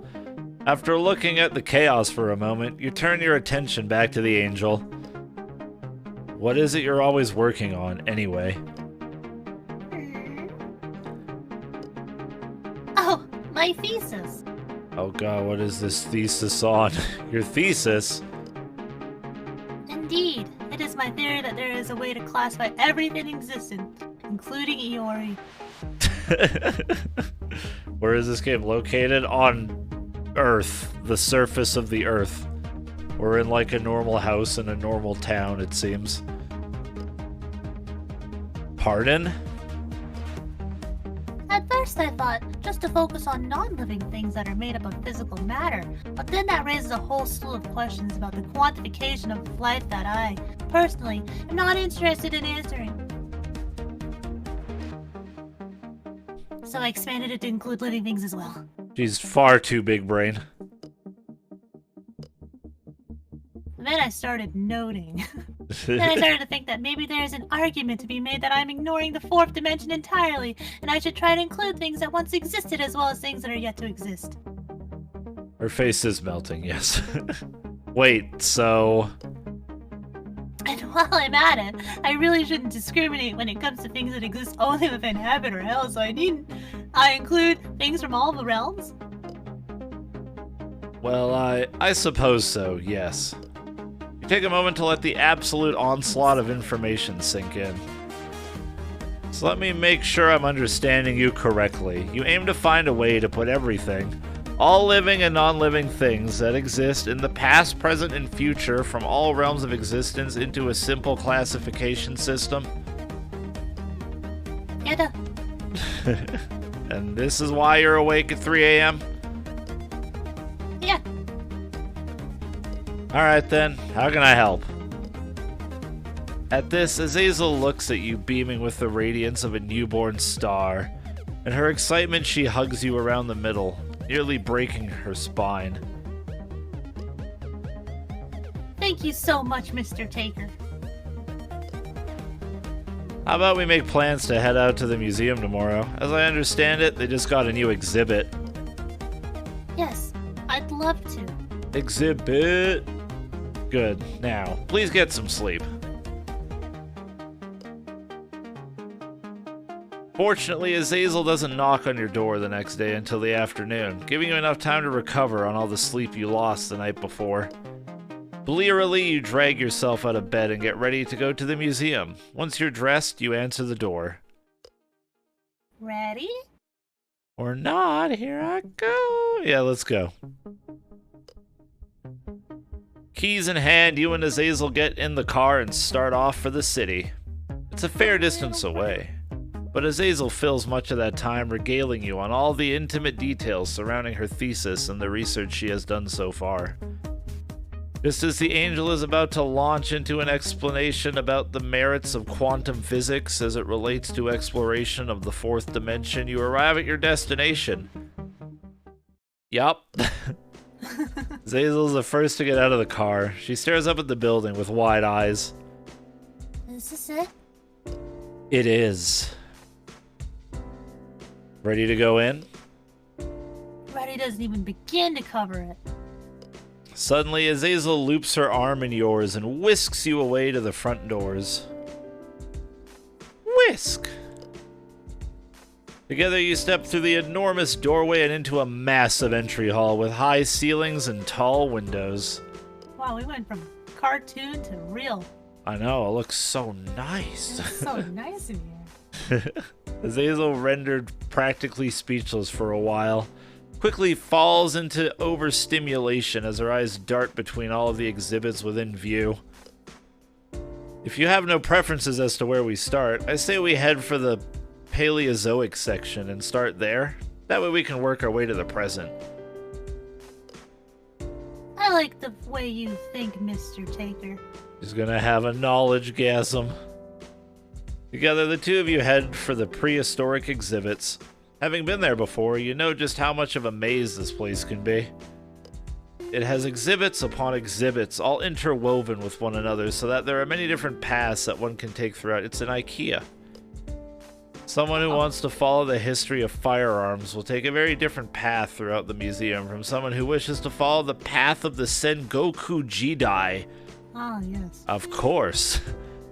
S1: After looking at the chaos for a moment, you turn your attention back to the angel. What is it you're always working on, anyway?
S4: Oh, my thesis.
S1: Oh god, what is this thesis on? Your thesis?
S4: Indeed, it is my theory that there is a way to classify everything existent, including Iori.
S1: Where is this game located? On Earth, the surface of the Earth. We're in like a normal house in a normal town, it seems. Pardon?
S4: At first I thought just to focus on non-living things that are made up of physical matter, but then that raises a whole slew of questions about the quantification of life that I, personally, am not interested in answering. So I expanded it to include living things as well.
S1: She's far too big brain.
S4: Then I started noting. Then I started to think that maybe there's an argument to be made that I'm ignoring the fourth dimension entirely, and I should try to include things that once existed as well as things that are yet to exist.
S1: Her face is melting, yes. Wait, so...
S4: And while I'm at it, I really shouldn't discriminate when it comes to things that exist only within heaven or hell, so I include things from all the realms?
S1: Well, I suppose so, yes. You take a moment to let the absolute onslaught of information sink in. So let me make sure I'm understanding you correctly. You aim to find a way to put everything, all living and non-living things that exist in the past, present, and future from all realms of existence into a simple classification system.
S4: Yeah.
S1: And this is why you're awake at 3 a.m.?
S4: Yeah.
S1: Alright then, how can I help? At this, Azazel looks at you beaming with the radiance of a newborn star. In her excitement, she hugs you around the middle, nearly breaking her spine.
S4: Thank you so much, Mr. Taker.
S1: How about we make plans to head out to the museum tomorrow? As I understand it, they just got a new exhibit.
S4: Yes, I'd love to.
S1: Exhibit! Good. Now, please get some sleep. Fortunately, Azazel doesn't knock on your door the next day until the afternoon, giving you enough time to recover on all the sleep you lost the night before. Blearily, you drag yourself out of bed and get ready to go to the museum. Once you're dressed, you answer the door.
S4: Ready?
S1: Or not, here I go. Yeah, let's go. Keys in hand, you and Azazel get in the car and start off for the city. It's a fair distance away, but Azazel fills much of that time regaling you on all the intimate details surrounding her thesis and the research she has done so far. Just as the angel is about to launch into an explanation about the merits of quantum physics as it relates to exploration of the fourth dimension, you arrive at your destination. Yup. Zazel's the first to get out of the car. She stares up at the building with wide eyes.
S4: Is this it?
S1: It is. Ready to go in?
S4: Ready doesn't even begin to cover it.
S1: Suddenly, Azazel loops her arm in yours and whisks you away to the front doors. Whisk! Together you step through the enormous doorway and into a massive entry hall with high ceilings and tall windows.
S3: Wow, we went from cartoon to real.
S1: I know, it looks so nice.
S3: It's so nice in here.
S1: Azazel, rendered practically speechless for a while, quickly falls into overstimulation as her eyes dart between all of the exhibits within view. If you have no preferences as to where we start, I say we head for the Paleozoic section and start there. That way we can work our way to the present.
S4: I like the way you think, Mr. Taker.
S1: She's gonna have a knowledge gasm. Together, the two of you head for the prehistoric exhibits. Having been there before, you know just how much of a maze this place can be. It has exhibits upon exhibits, all interwoven with one another, so that there are many different paths that one can take throughout. It's an IKEA. Someone who wants to follow the history of firearms will take a very different path throughout the museum from someone who wishes to follow the path of the Sengoku Jidai.
S3: Ah, yes.
S1: Of course.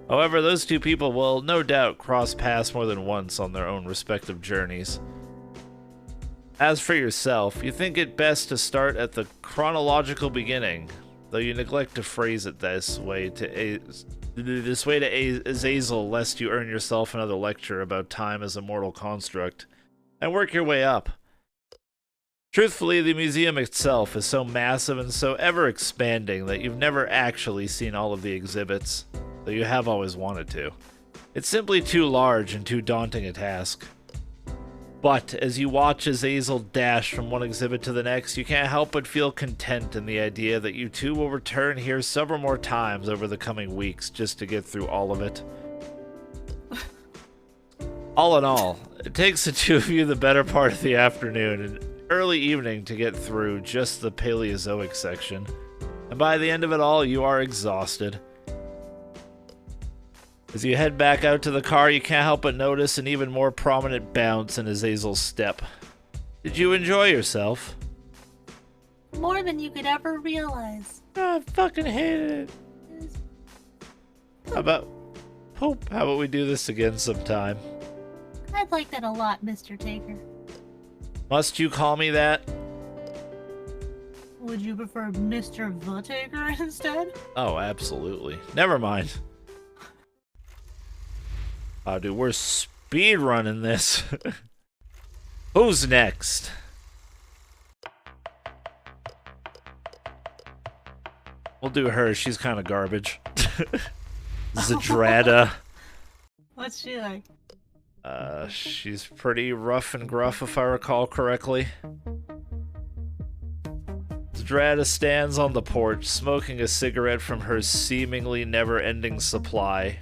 S1: However, those two people will no doubt cross paths more than once on their own respective journeys. As for yourself, you think it best to start at the chronological beginning, though you neglect to phrase it this way to Azazel, lest you earn yourself another lecture about time as a mortal construct, and work your way up. Truthfully, the museum itself is so massive and so ever-expanding that you've never actually seen all of the exhibits, though you have always wanted to. It's simply too large and too daunting a task. But as you watch Azazel dash from one exhibit to the next, you can't help but feel content in the idea that you two will return here several more times over the coming weeks just to get through all of it. All in all, it takes the two of you the better part of the afternoon and early evening to get through just the Paleozoic section, and by the end of it all, you are exhausted. As you head back out to the car, you can't help but notice an even more prominent bounce in Azazel's step. Did you enjoy yourself?
S4: More than you could ever realize.
S1: I fucking hated it. How about we do this again sometime?
S4: I'd like that a lot, Mr. Taker.
S1: Must you call me that?
S3: Would you prefer Mr. The Taker instead?
S1: Oh, absolutely. Never mind. Oh, dude, we're speed running this. Who's next? We'll do her. She's kind of garbage. Zadrada.
S3: What's she like?
S1: She's pretty rough and gruff, if I recall correctly. Zadrada stands on the porch, smoking a cigarette from her seemingly never-ending supply.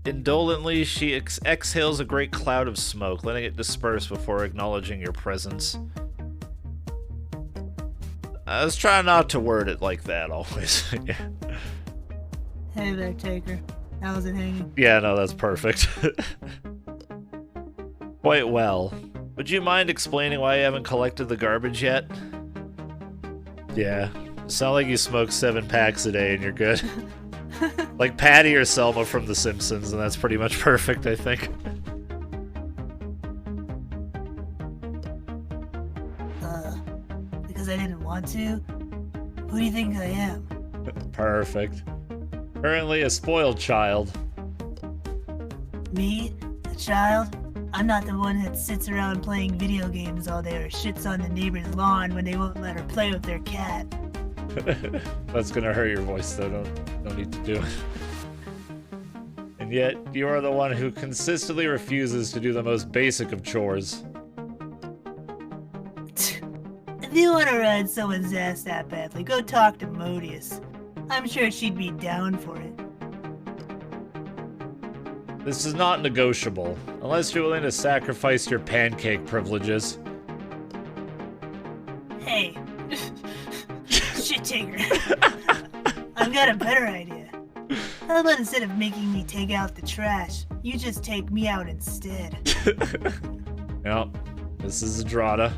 S1: Indolently, she exhales a great cloud of smoke, letting it disperse before acknowledging your presence. I was trying not to word it like that, always. Yeah.
S3: Hey there, Taker. How's it hanging?
S1: Yeah, no, that's perfect. Quite well. Would you mind explaining why you haven't collected the garbage yet? Yeah. Sound like you smoke 7 packs a day and you're good. Like Patty or Selma from The Simpsons, and that's pretty much perfect, I think.
S3: Because I didn't want to? Who do you think I am?
S1: Perfect. Currently a spoiled child.
S3: Me? A child? I'm not the one that sits around playing video games all day or shits on the neighbor's lawn when they won't let her play with their cat.
S1: That's gonna hurt your voice, though. Don't need to do it. And yet, you are the one who consistently refuses to do the most basic of chores.
S3: If you want to ride someone's ass that badly, go talk to Modius. I'm sure she'd be down for it.
S1: This is not negotiable, unless you're willing to sacrifice your pancake privileges.
S3: Hey. Shit taker. I've got a better idea. How about instead of making me take out the trash, you just take me out instead?
S1: Yep, this is Zadrada.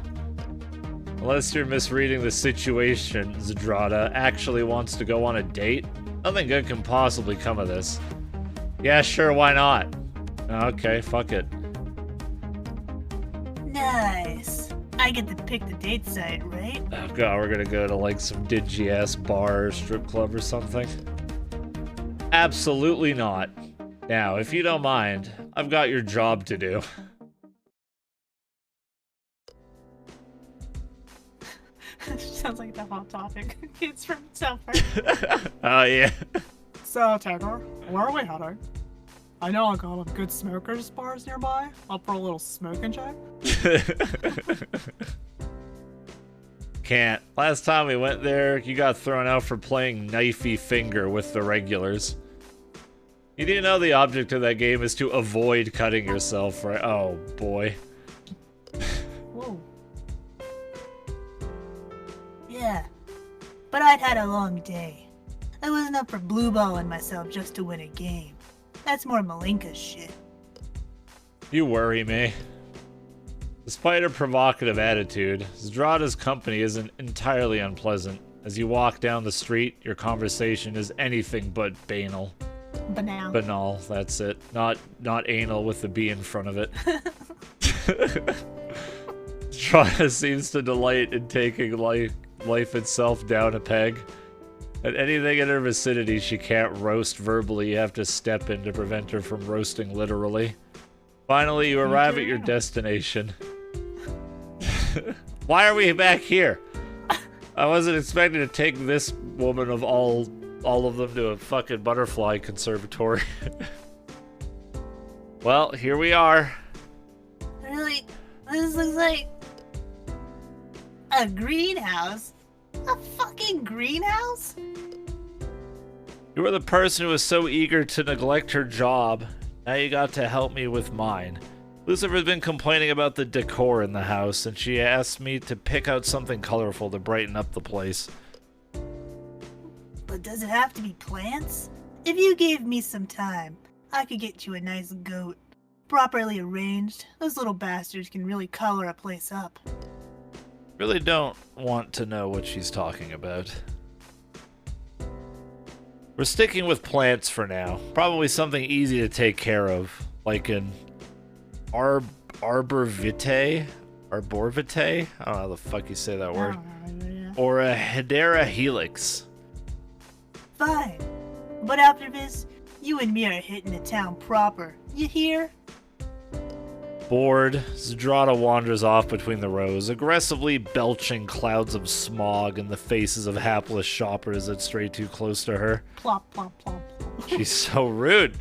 S1: Unless you're misreading the situation, Zadrada actually wants to go on a date. Nothing good can possibly come of this. Yeah, sure, why not? Okay, fuck it.
S3: Nice. I get to pick the date site, right?
S1: Oh god, we're gonna go to like some dingy-ass bar or strip club or something. Absolutely not. Now, if you don't mind, I've got your job to do.
S3: Sounds like the hot topic. Kids from South Park.
S1: Oh, yeah.
S3: So, Taker, where are we heading? I know a couple of good smokers bars nearby. Up for a little smoking check?
S1: Can't. Last time we went there, you got thrown out for playing knifey finger with the regulars. You do know the object of that game is to avoid cutting yourself, right? Oh, boy.
S3: Whoa. Yeah, but I'd had a long day. I wasn't up for blue balling myself just to win a game. That's more Malinka's shit.
S1: You worry me. Despite her provocative attitude, Zdrada's company isn't entirely unpleasant. As you walk down the street, your conversation is anything but banal.
S3: Banal.
S1: Banal, that's it. Not anal with the B in front of it. Zdrada seems to delight in taking life itself down a peg. And anything in her vicinity she can't roast verbally, you have to step in to prevent her from roasting literally. Finally, you arrive at your destination. Why are we back here? I wasn't expecting to take this woman of all of them to a fucking butterfly conservatory. Well, here we are.
S4: Really? This looks like a greenhouse. A fucking greenhouse?
S1: You were the person who was so eager to neglect her job. Now you got to help me with mine. Lucifer's been complaining about the decor in the house, and she asked me to pick out something colorful to brighten up the place.
S4: But does it have to be plants? If you gave me some time, I could get you a nice goat. Properly arranged, those little bastards can really color a place up.
S1: Really don't want to know what she's talking about. We're sticking with plants for now. Probably something easy to take care of, like an arbor vitae? Arbor vitae? I don't know how the fuck you say that word. Or a hedera helix.
S4: Fine. But after this, you and me are hitting the town proper. You hear?
S1: Bored, Zdrada wanders off between the rows, aggressively belching clouds of smog in the faces of hapless shoppers that stray too close to her.
S3: Plop, plop, plop, plop.
S1: She's so rude.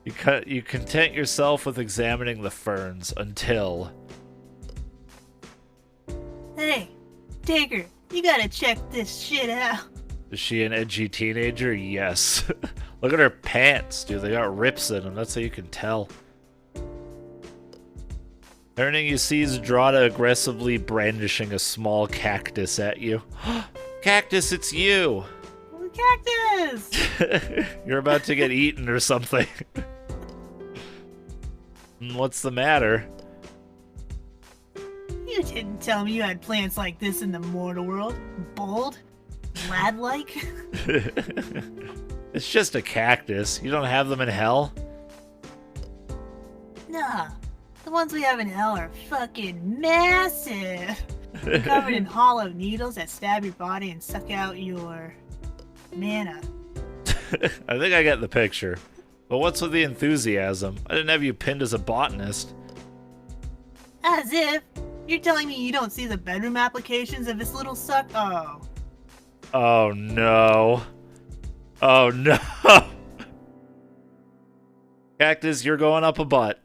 S1: You content yourself with examining the ferns until...
S4: Hey, Taker, you gotta check this shit out.
S1: Is she an edgy teenager? Yes. Look at her pants, dude. They got rips in them. That's how you can tell. Turning, you see Zdrada aggressively brandishing a small cactus at you. Cactus, it's you!
S3: Cactus!
S1: You're about to get eaten or something. What's the matter?
S4: You didn't tell me you had plants like this in the mortal world. Bold? Lad-like?
S1: It's just a cactus. You don't have them in hell?
S4: Nah. The ones we have in hell are fucking massive. They're covered in hollow needles that stab your body and suck out your mana.
S1: I think I get the picture. But what's with the enthusiasm? I didn't have you pinned as a botanist.
S4: As if. You're telling me you don't see the bedroom applications of this little suck? Oh.
S1: Oh no. Oh no. Cactus, you're going up a butt.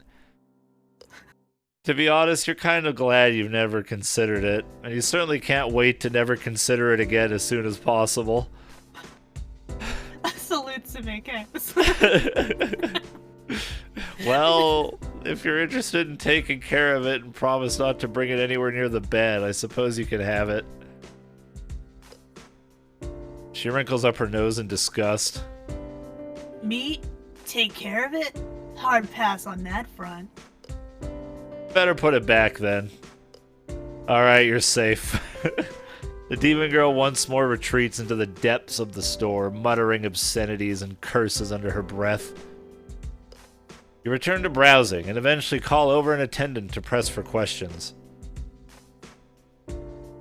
S1: To be honest, you're kind of glad you've never considered it, and you certainly can't wait to never consider it again as soon as possible.
S3: Salute to me, Cactus.
S1: Well, if you're interested in taking care of it and promise not to bring it anywhere near the bed, I suppose you could have it. She wrinkles up her nose in disgust.
S4: Me? Take care of it? Hard pass on that front.
S1: Better put it back then. Alright, you're safe. The demon girl once more retreats into the depths of the store, muttering obscenities and curses under her breath. You return to browsing and eventually call over an attendant to press for questions.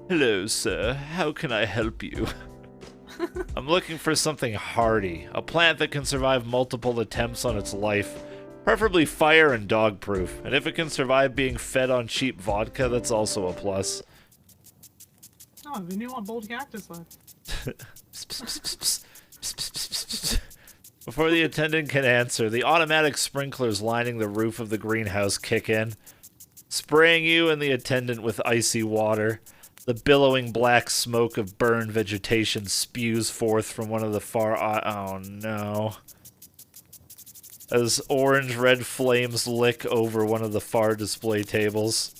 S1: Hello, sir. How can I help you? I'm looking for something hardy, a plant that can survive multiple attempts on its life, preferably fire and dog-proof, and if it can survive being fed on cheap vodka, that's also a plus.
S3: Oh, then you want bold cactus left.
S1: Before the attendant can answer, the automatic sprinklers lining the roof of the greenhouse kick in, spraying you and the attendant with icy water. The billowing black smoke of burned vegetation spews forth from one of the far... oh no. As orange-red flames lick over one of the far display tables.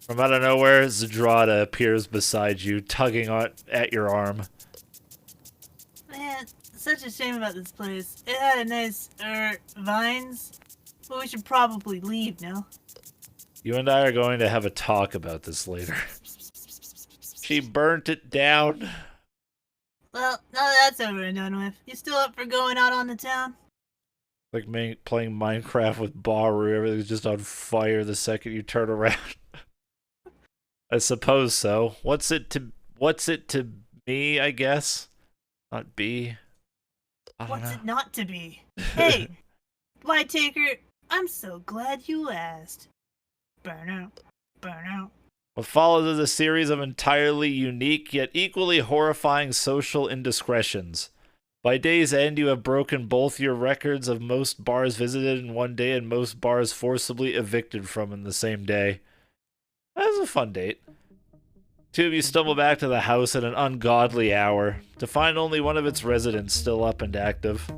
S1: From out of nowhere, Zdrada appears beside you, tugging at your arm.
S4: Man, such a shame about this place. It had a nice, vines, but we should probably leave, no?
S1: You and I are going to have a talk about this later. She burnt it down.
S3: Well, now that's over and done with. You still up for going out on the town?
S1: Like playing Minecraft with Baru, everything's just on fire the second you turn around. I suppose so. What's it to me, I guess? Not be. I don't know.
S3: What's it not to be? Hey, HellTaker, I'm so glad you asked. Burn out, burn out.
S1: What follows is a series of entirely unique yet equally horrifying social indiscretions. By day's end, you have broken both your records of most bars visited in one day and most bars forcibly evicted from in the same day. That was a fun date. Two of you stumble back to the house at an ungodly hour, to find only one of its residents still up and active.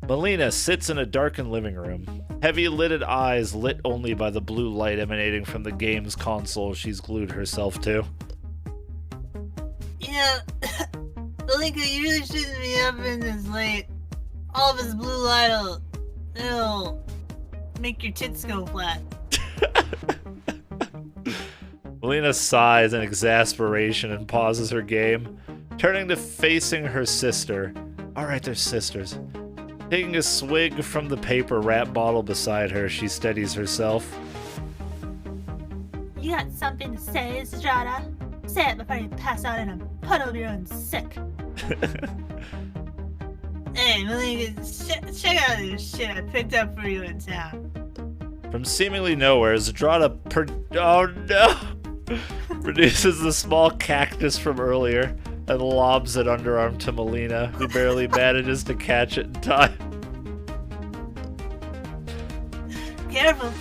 S1: Melina sits in a darkened living room, heavy-lidded eyes lit only by the blue light emanating from the game's console she's glued herself to.
S3: You know, Malika, you really shouldn't be up in this late. All of this blue light it'll make your tits go flat.
S1: Melina sighs in exasperation and pauses her game, turning to facing her sister. Alright, they're sisters. Taking a swig from the paper wrap bottle beside her, she steadies herself.
S4: You got something to say, Strata? Say it before you pass out in a puddle of your own sick.
S3: Hey, Malika, check out this shit I picked up for you in town.
S1: From seemingly nowhere, Zadrata oh no! Produces the small cactus from earlier and lobs it underarm to Melina, who barely manages to catch it in time.
S3: Careful,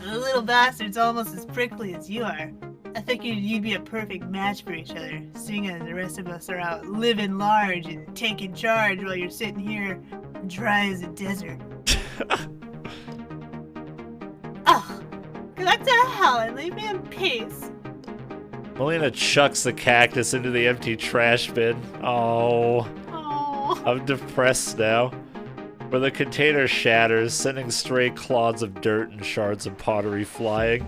S3: the little bastard's almost as prickly as you are. I think you'd be a perfect match for each other, seeing as the rest of us are out living large and taking charge while you're sitting here dry as a desert. Oh, go back to hell and leave me in peace.
S1: Melina chucks the cactus into the empty trash bin. Oh, I'm depressed now. Where the container shatters, sending stray clods of dirt and shards of pottery flying.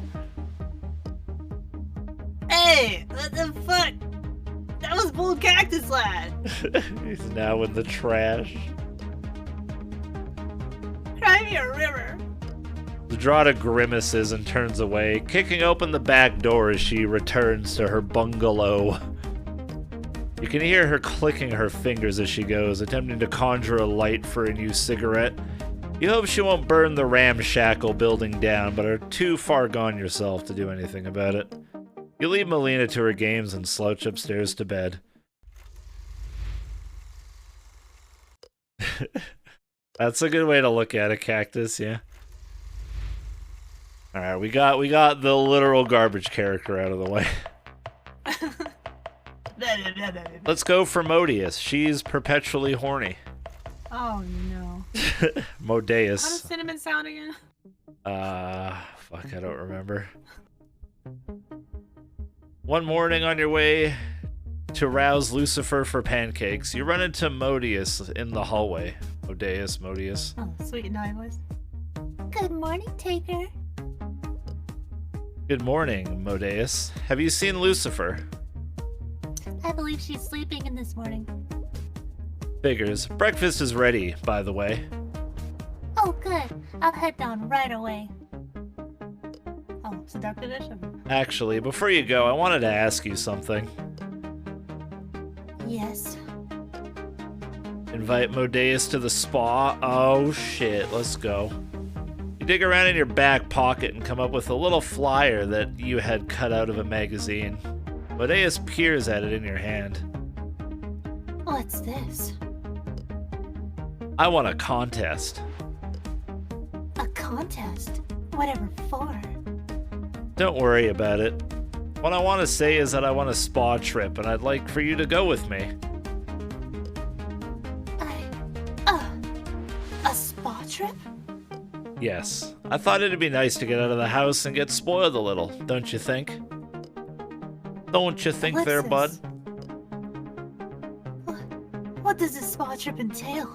S3: Hey, what the fuck? That was Bull Cactus Lad.
S1: He's now in the trash.
S3: Cry me a river.
S1: Zadrata grimaces and turns away, kicking open the back door as she returns to her bungalow. You can hear her clicking her fingers as she goes, attempting to conjure a light for a new cigarette. You hope she won't burn the ramshackle building down, but are too far gone yourself to do anything about it. You leave Melina to her games and slouch upstairs to bed. That's a good way to look at a cactus, yeah. Alright, we got the literal garbage character out of the way. Let's go for Modius. She's perpetually horny.
S3: Oh no.
S1: Modeus.
S3: How does cinnamon sound again?
S1: Fuck, I don't remember. One morning on your way to rouse Lucifer for pancakes, you run into Modius in the hallway. Modius.
S3: Oh, sweet and nine voice.
S4: Good morning, Taker.
S1: Good morning, Modius. Have you seen Lucifer?
S4: I believe she's sleeping in this morning.
S1: Figures. Breakfast is ready, by the way.
S4: Oh, good. I'll head down right away.
S3: Oh, seductive-ish?
S1: Actually, before you go, I wanted to ask you something.
S4: Yes.
S1: Invite Modius to the spa? Oh shit, let's go. You dig around in your back pocket and come up with a little flyer that you had cut out of a magazine. Modius peers at it in your hand.
S4: What's this?
S1: I want a contest.
S4: A contest? Whatever for?
S1: Don't worry about it. What I want to say is that I want a spa trip, and I'd like for you to go with me.
S4: A spa trip?
S1: Yes. I thought it'd be nice to get out of the house and get spoiled a little, don't you think? Don't you think there, bud?
S4: What does this spa trip entail?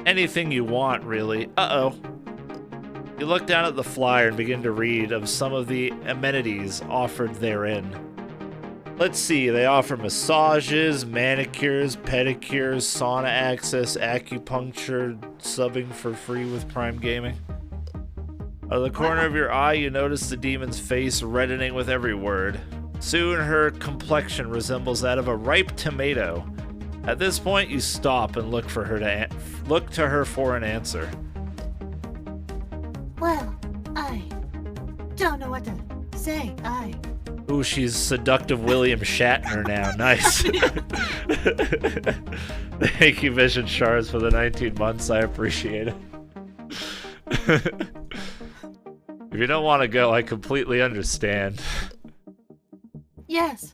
S1: Anything you want, really. Uh-oh. You look down at the flyer and begin to read of some of the amenities offered therein. Let's see, they offer massages, manicures, pedicures, sauna access, acupuncture, subbing for free with Prime Gaming. Out of the corner of your eye, you notice the demon's face reddening with every word. Soon, her complexion resembles that of a ripe tomato. At this point, you stop and look to her for an answer.
S4: Well, I don't know what to say.
S1: Ooh, she's seductive William Shatner now. Nice. Thank you, Vision Shards, for the 19 months. I appreciate it. If you don't want to go, I completely understand.
S4: Yes.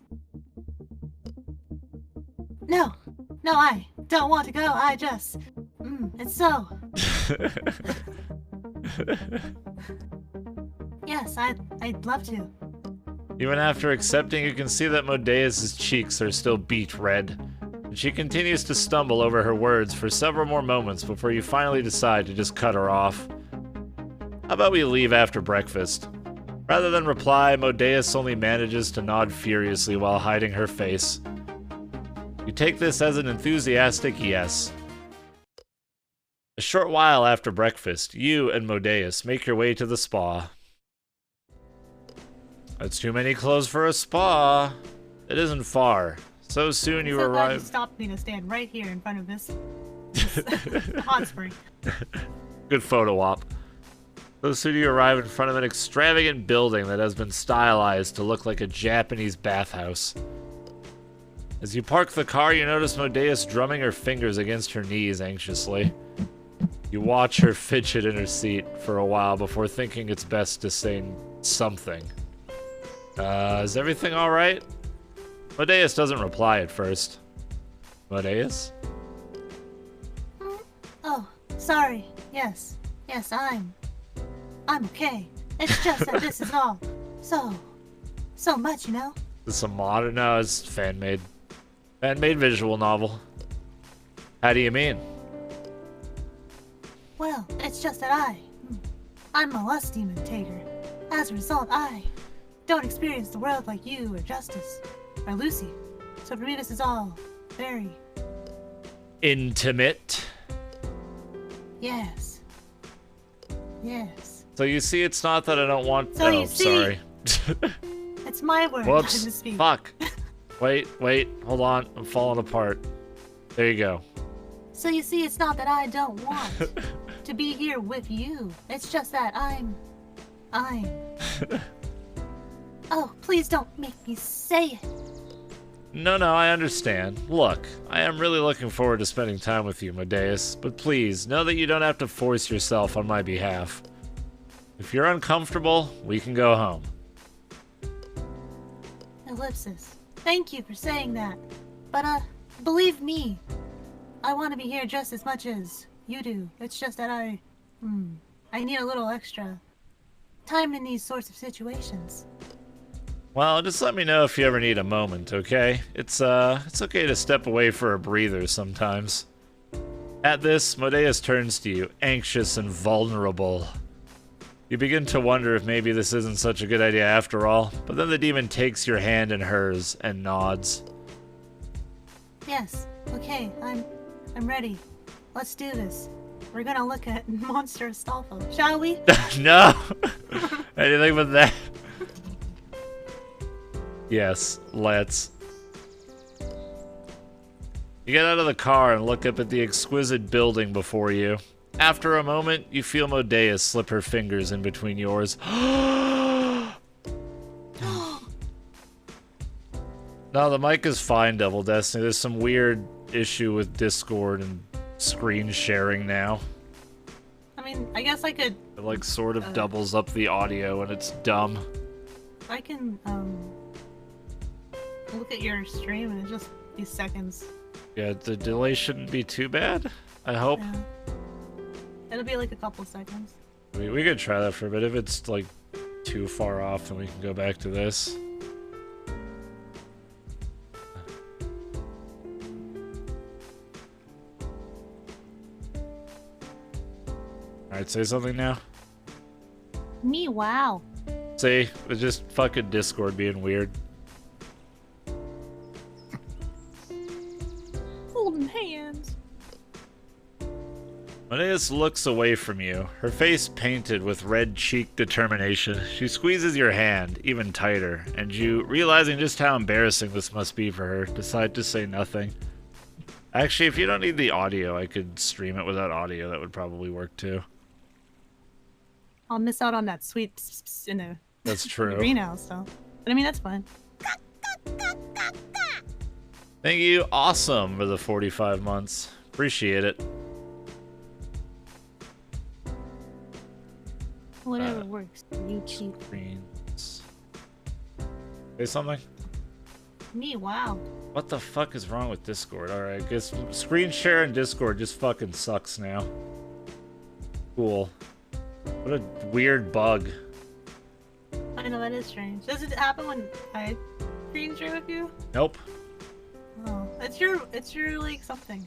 S4: No, I don't want to go. I just... it's so... Yes, I'd love to.
S1: Even after accepting, you can see that Modeus' cheeks are still beet red. And she continues to stumble over her words for several more moments before you finally decide to just cut her off. How about we leave after breakfast? Rather than reply, Modeus only manages to nod furiously while hiding her face. You take this as an enthusiastic yes. A short while after breakfast, you and Modeus make your way to the spa. That's too many clothes for a spa. It isn't far. So soon you arrive.
S3: You stopped me to stand right here in front of this hot spring.
S1: Good photo op. So soon you arrive in front of an extravagant building that has been stylized to look like a Japanese bathhouse. As you park the car, you notice Modeus drumming her fingers against her knees anxiously. You watch her fidget in her seat for a while before thinking it's best to say something. Is everything alright? Modeus doesn't reply at first. Modeus?
S4: Oh, sorry. Yes, I'm okay. It's just that this is all so much, you know?
S1: Is this a modern? No, it's fan-made. Fan-made visual novel. How do you mean?
S4: Well, it's just that I'm a lust demon taker. As a result, I don't experience the world like you or Justice or Lucy. So for me, this is all very...
S1: intimate.
S4: Yes.
S1: So you see, it's not that I don't want...
S4: So you see,
S1: sorry.
S4: It's my word.
S1: Whoops.
S4: To speak.
S1: Fuck. Wait, hold on. I'm falling apart. There you go.
S4: So you see, it's not that I don't want to be here with you. It's just that I'm... Oh, please don't make me say it.
S1: No, I understand. Look, I am really looking forward to spending time with you, Modeus, but please, know that you don't have to force yourself on my behalf. If you're uncomfortable, we can go home.
S4: Ellipsis. Thank you for saying that. But, believe me, I want to be here just as much as you do. It's just that I need a little extra time in these sorts of situations.
S1: Well, just let me know if you ever need a moment, okay? It's okay to step away for a breather sometimes. At this, Modeus turns to you, anxious and vulnerable. You begin to wonder if maybe this isn't such a good idea after all, but then the demon takes your hand in hers and nods.
S4: Yes, okay, I'm ready. Let's do this. We're gonna look at Monster Astolfo, shall we?
S1: No! Anything but that. Yes, let's. You get out of the car and look up at the exquisite building before you. After a moment, you feel Modeus slip her fingers in between yours. No, the mic is fine, Double Destiny. There's some weird issue with Discord and screen sharing now.
S3: I mean, I guess I could...
S1: It like sort of doubles up the audio and it's dumb.
S3: I can, look at your stream and it just be seconds.
S1: Yeah, the delay shouldn't be too bad, I hope.
S3: Yeah. It'll be like a couple seconds.
S1: We could try that for a bit. If it's like too far off, then we can go back to this. Alright, say something now.
S4: Me, wow.
S1: See, it's just fucking Discord being weird.
S3: Holding hands.
S1: Medeus looks away from you, her face painted with red-cheeked determination. She squeezes your hand even tighter, and you, realizing just how embarrassing this must be for her, decide to say nothing. Actually, if you don't need the audio, I could stream it without audio. That would probably work too.
S3: I'll miss out on that sweet in the
S1: That's true.
S3: greenhouse, so. But I mean, that's fine.
S1: Thank you, awesome, for the 45 months. Appreciate it.
S4: Whatever works. You cheap.
S1: Screens. Say something?
S4: Me, wow.
S1: What the fuck is wrong with Discord? Alright, I guess screen share in Discord just fucking sucks now. Cool. What a weird bug.
S3: I know, that is strange. Does it happen when I screen share with you?
S1: Nope.
S3: Oh, it's your like something.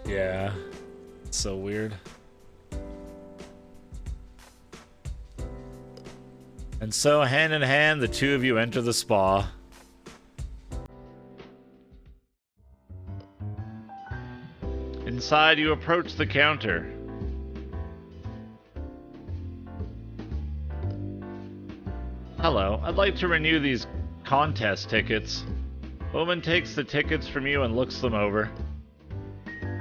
S1: Yeah. It's so weird. And so, hand in hand, the two of you enter the spa. Inside, you approach the counter. Hello, I'd like to renew these contest tickets. Woman takes the tickets from you and looks them over.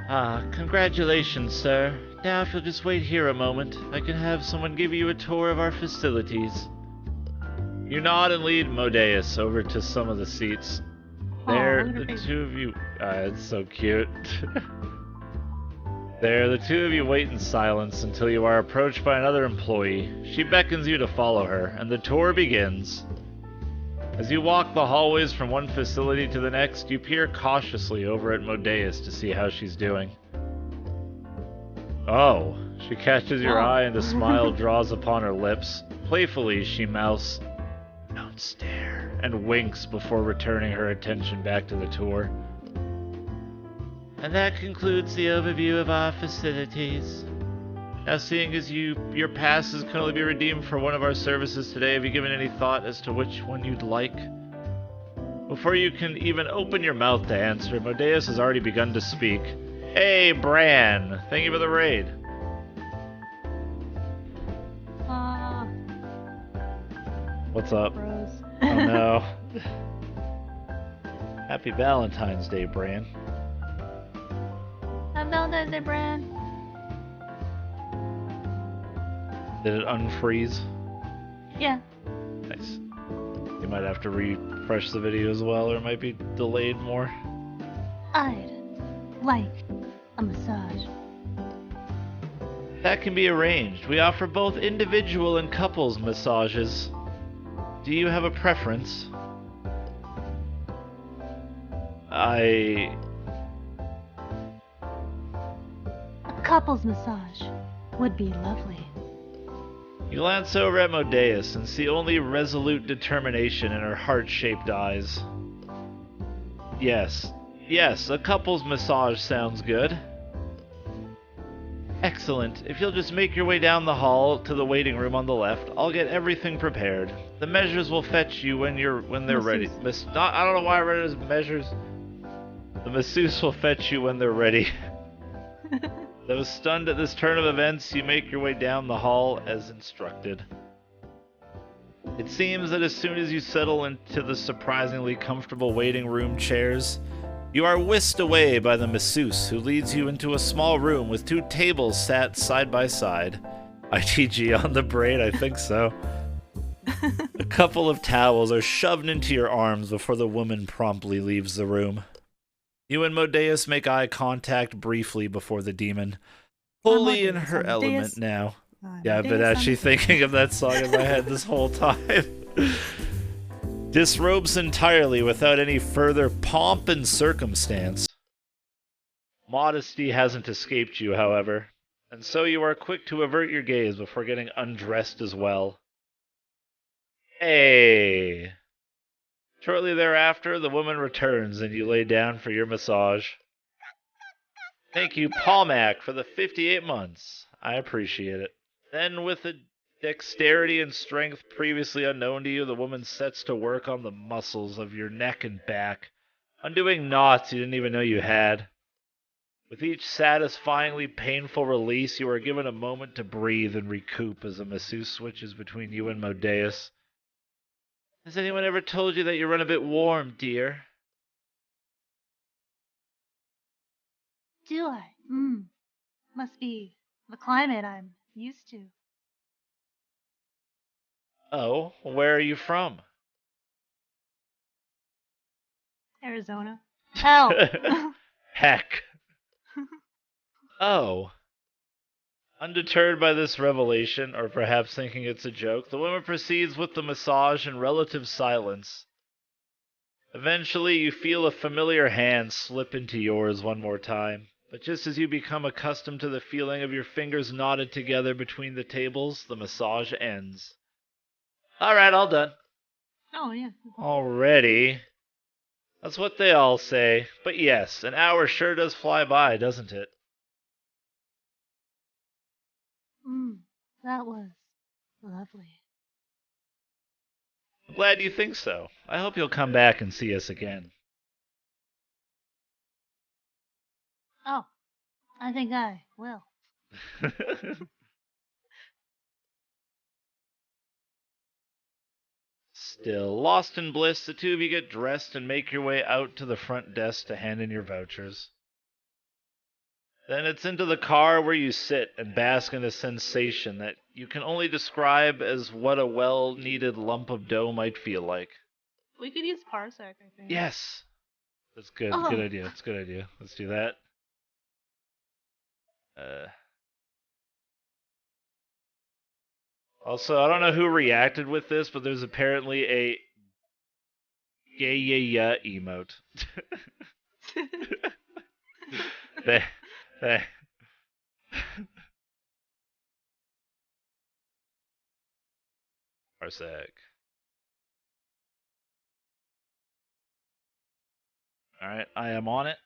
S1: Congratulations, sir. Now if you'll just wait here a moment, I can have someone give you a tour of our facilities. You nod and lead Medeus over to some of the seats. There,
S3: look at her
S1: the
S3: face.
S1: two of you... it's so cute. There, the two of you wait in silence until you are approached by another employee. She beckons you to follow her, and the tour begins. As you walk the hallways from one facility to the next, you peer cautiously over at Medeus to see how she's doing. Oh, she catches your eye and a smile draws upon her lips. Playfully, she mouths, "Don't stare," and winks before returning her attention back to the tour. And that concludes the overview of our facilities. Now, seeing as your passes can only be redeemed for one of our services today, have you given any thought as to which one you'd like? Before you can even open your mouth to answer, Medeus has already begun to speak. Hey, Bran! Thank you for the raid. What's up?
S4: Bros.
S1: Oh no. Happy Valentine's Day, Bran.
S4: Happy Valentine's Day, Bran.
S1: Did it unfreeze?
S4: Yeah.
S1: Nice. You might have to refresh the video as well, or it might be delayed more.
S4: I'd like a massage.
S1: That can be arranged. We offer both individual and couples massages. Do you have a preference?
S4: A couple's massage would be lovely.
S1: You glance over at Medeus and see only resolute determination in her heart-shaped eyes. Yes, a couple's massage sounds good. Excellent. If you'll just make your way down the hall to the waiting room on the left, I'll get everything prepared. The measures will fetch you when they're ready. I don't know why I read it as measures. The masseuse will fetch you when they're ready. Though stunned at this turn of events, you make your way down the hall as instructed. It seems that as soon as you settle into the surprisingly comfortable waiting room chairs, you are whisked away by the masseuse, who leads you into a small room with two tables sat side by side. ITG on the brain, I think so. A couple of towels are shoved into your arms before the woman promptly leaves the room. You and Medeus make eye contact briefly before the demon, fully in her element now. Yeah, I've been actually thinking of that song in my head this whole time. Disrobes entirely without any further pomp and circumstance. Modesty hasn't escaped you, however, and so you are quick to avert your gaze before getting undressed as well. Hey! Shortly thereafter, the woman returns and you lay down for your massage. Thank you, Palmac, for the 58 months. I appreciate it. Then, with a dexterity and strength previously unknown to you, the woman sets to work on the muscles of your neck and back, undoing knots you didn't even know you had. With each satisfyingly painful release, you are given a moment to breathe and recoup as the masseuse switches between you and Modeus. Has anyone ever told you that you run a bit warm, dear?
S4: Do I? Must be the climate I'm used to.
S1: Oh, where are you from?
S4: Arizona. Hell.
S1: Heck. Oh. Undeterred by this revelation, or perhaps thinking it's a joke, the woman proceeds with the massage in relative silence. Eventually, you feel a familiar hand slip into yours one more time, but just as you become accustomed to the feeling of your fingers knotted together between the tables, the massage ends. Alright, all done.
S4: Oh, yeah.
S1: Already? That's what they all say. But yes, an hour sure does fly by, doesn't it?
S4: That was lovely.
S1: I'm glad you think so. I hope you'll come back and see us again.
S4: Oh, I think I will.
S1: Still, lost in bliss, the two of you get dressed and make your way out to the front desk to hand in your vouchers. Then it's into the car where you sit and bask in a sensation that you can only describe as what a well-needed lump of dough might feel like.
S3: We could use Parsec, I think.
S1: Yes! That's good.
S4: Oh.
S1: Good idea. That's a good idea. Let's do that. Also, I don't know who reacted with this, but there's apparently a yeah emote. They. Parsec. Alright, I am on it.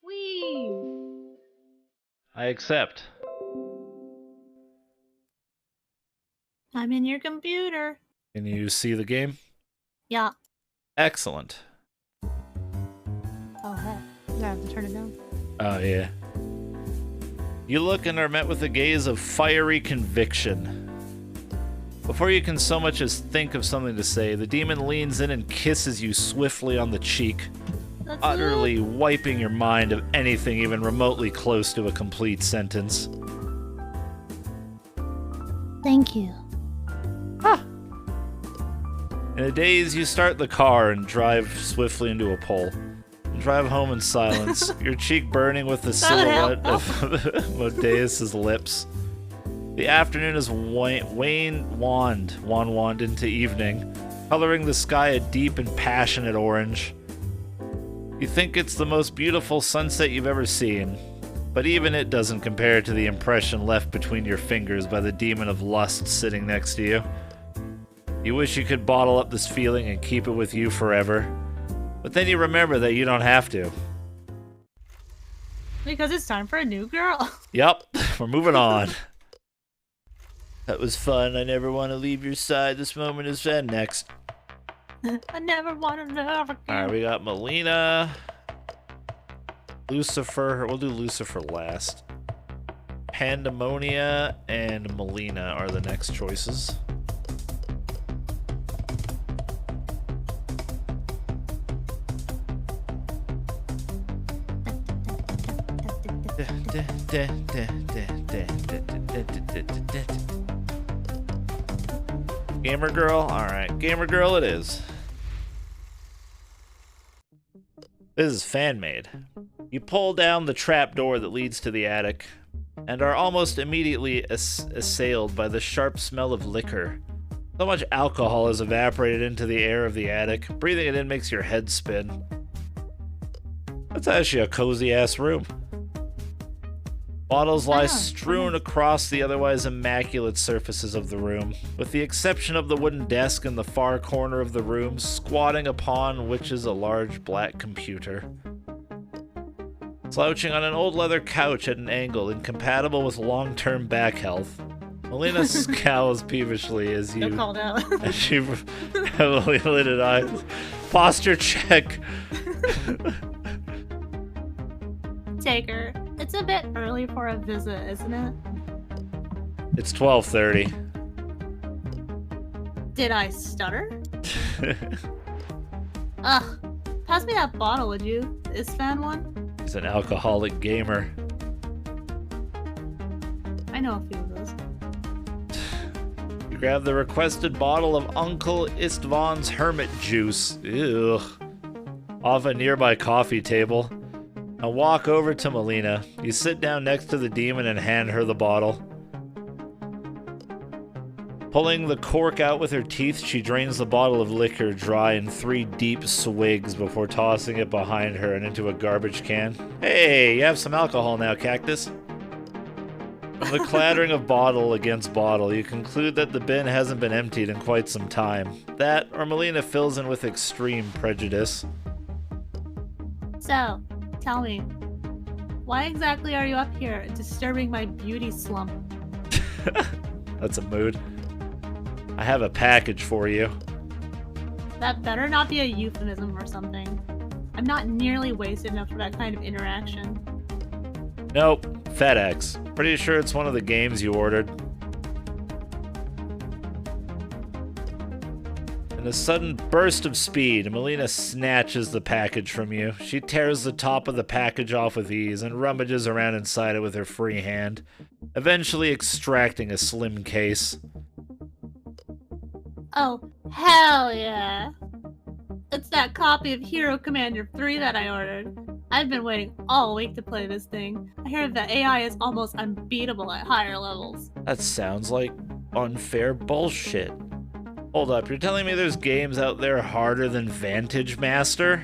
S3: Whee!
S1: I accept.
S3: I'm in your computer.
S1: Can you see the game?
S3: Yeah.
S1: Excellent.
S3: Oh, heck. Do I have to turn it down?
S1: Oh, yeah. You look and are met with a gaze of fiery conviction. Before you can so much as think of something to say, the demon leans in and kisses you swiftly on the cheek,
S3: That's
S1: utterly wiping your mind of anything even remotely close to a complete sentence.
S4: Thank you.
S1: In a daze, you start the car and drive swiftly into a pole. And drive home in silence, your cheek burning with the silhouette of Modeus' lips. The afternoon is wand into evening, coloring the sky a deep and passionate orange. You think it's the most beautiful sunset you've ever seen, but even it doesn't compare to the impression left between your fingers by the demon of lust sitting next to you. You wish you could bottle up this feeling and keep it with you forever, but then you remember that you don't have to.
S3: Because it's time for a new girl.
S1: Yep, we're moving on. That was fun. I never want to leave your side. This moment is end. Next.
S3: I never want to love again.
S1: Alright, we got Melina. Lucifer. We'll do Lucifer last. Pandemonia and Melina are the next choices. Gamer girl? Alright, gamer girl it is. This is fan made. You pull down the trap door that leads to the attic, and are almost immediately assailed by the sharp smell of liquor. So much alcohol has evaporated into the air of the attic, breathing it in makes your head spin. That's actually a cozy-ass room. Bottles lie strewn across the otherwise immaculate surfaces of the room, with the exception of the wooden desk in the far corner of the room, squatting upon which is a large black computer. Slouching on an old leather couch at an angle incompatible with long-term back health, Melina scowls peevishly as
S3: Feel
S1: you
S3: called out.
S1: as she heavily lidded eyes. Posture check.
S3: Taker, it's a bit early for a visit, isn't it?
S1: It's 12:30.
S3: Did I stutter? Ugh. Pass me that bottle, would you? The Isfan one?
S1: He's an alcoholic gamer.
S3: I know a few of those.
S1: You grab the requested bottle of Uncle Istvon's Hermit Juice. Ew. Off a nearby coffee table. Now walk over to Melina. You sit down next to the demon and hand her the bottle. Pulling the cork out with her teeth, she drains the bottle of liquor dry in 3 deep swigs before tossing it behind her and into a garbage can. Hey, you have some alcohol now, Cactus. From the clattering of bottle against bottle, you conclude that the bin hasn't been emptied in quite some time. That, or Melina fills in with extreme prejudice.
S3: So, tell me, why exactly are you up here disturbing my beauty slump?
S1: That's a mood. I have a package for you.
S3: That better not be a euphemism or something. I'm not nearly wasted enough for that kind of interaction.
S1: Nope, FedEx. Pretty sure it's one of the games you ordered. In a sudden burst of speed, Melina snatches the package from you. She tears the top of the package off with ease and rummages around inside it with her free hand, eventually extracting a slim case.
S3: Oh, hell yeah! It's that copy of Hero Commander 3 that I ordered. I've been waiting all week to play this thing. I hear the AI is almost unbeatable at higher levels.
S1: That sounds like unfair bullshit. Hold up, you're telling me there's games out there harder than Vantage Master?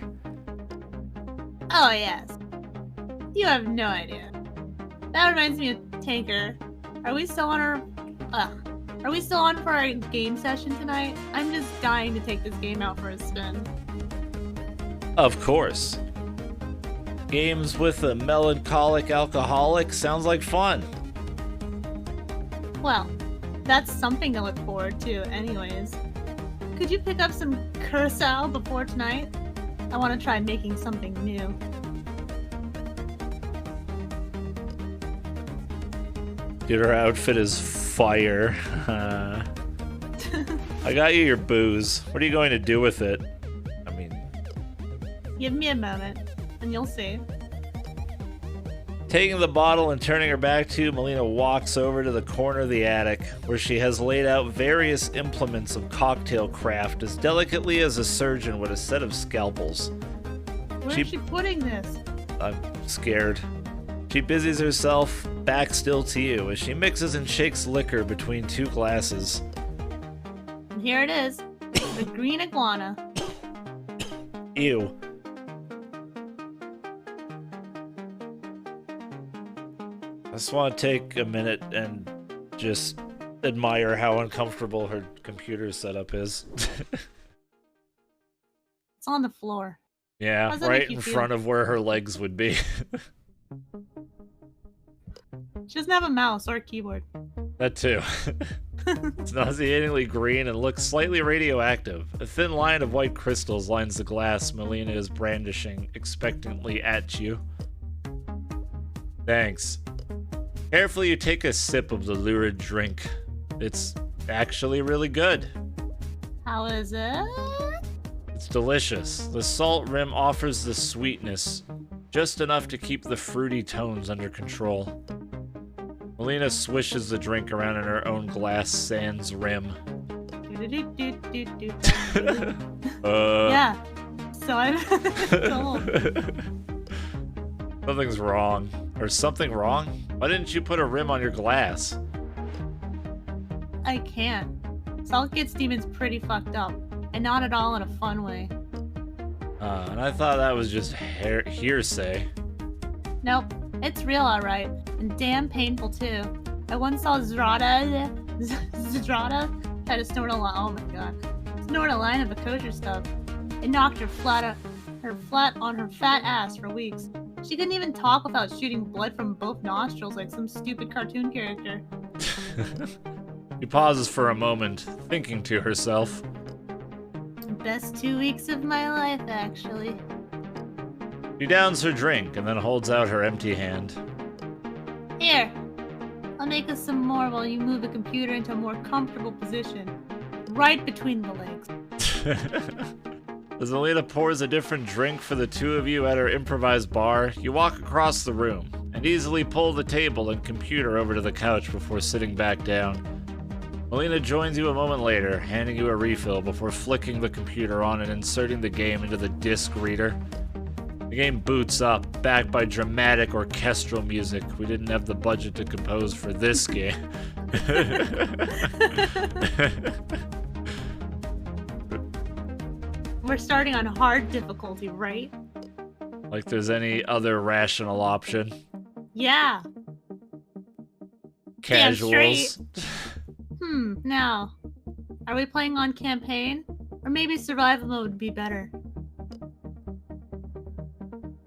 S3: Oh yes. You have no idea. That reminds me of Tanker. Are we still on for our game session tonight? I'm just dying to take this game out for a spin.
S1: Of course. Games with a melancholic alcoholic sounds like fun.
S3: Well, that's something to look forward to anyways. Could you pick up some curacao before tonight? I want to try making something new.
S1: Dude, her outfit is fire. I got you your booze. What are you going to do with it? I mean...
S3: Give me a moment, and you'll see.
S1: Taking the bottle and turning her back to, Melina walks over to the corner of the attic, where she has laid out various implements of cocktail craft as delicately as a surgeon would a set of scalpels.
S3: Where's she putting this?
S1: I'm scared. She busies herself, back still to you, as she mixes and shakes liquor between 2 glasses.
S3: And here it is, the green iguana.
S1: Ew. I just want to take a minute and just admire how uncomfortable her computer setup is.
S3: It's on the floor.
S1: Yeah,
S3: How's that
S1: right
S3: make you
S1: in
S3: feel?
S1: front of where her legs would be.
S3: She doesn't have a mouse or a keyboard.
S1: That too. It's nauseatingly green and looks slightly radioactive. A thin line of white crystals lines the glass Melina is brandishing expectantly at you. Thanks. Carefully, you take a sip of the lurid drink. It's actually really good.
S3: How is it?
S1: It's delicious. The salt rim offers the sweetness, just enough to keep the fruity tones under control. Melina swishes the drink around in her own glass sans rim.
S3: Yeah. So I'm told.
S1: Something's wrong. Or something wrong? Why didn't you put a rim on your glass?
S3: I can't. Salt gets demons pretty fucked up, and not at all in a fun way.
S1: And I thought that was just hearsay.
S3: Nope, it's real alright, and damn painful too. I once saw Zrata try to snort a line. Oh my god, snort a line of the kosher stuff. It knocked her flat on her fat ass for weeks. She couldn't even talk without shooting blood from both nostrils like some stupid cartoon character.
S1: She pauses for a moment, thinking to herself.
S4: Best 2 weeks of my life, actually.
S1: She downs her drink and then holds out her empty hand.
S4: Here, I'll make us some more while you move the computer into a more comfortable position. Right between the legs.
S1: As Melina pours a different drink for the two of you at her improvised bar, you walk across the room and easily pull the table and computer over to the couch before sitting back down. Melina joins you a moment later, handing you a refill before flicking the computer on and inserting the game into the disc reader. The game boots up, backed by dramatic orchestral music. We didn't have the budget to compose for this game.
S3: We're starting on hard difficulty, right?
S1: Like there's any other rational option.
S3: Yeah.
S1: Casuals.
S3: Now, are we playing on campaign? Or maybe survival mode would be better.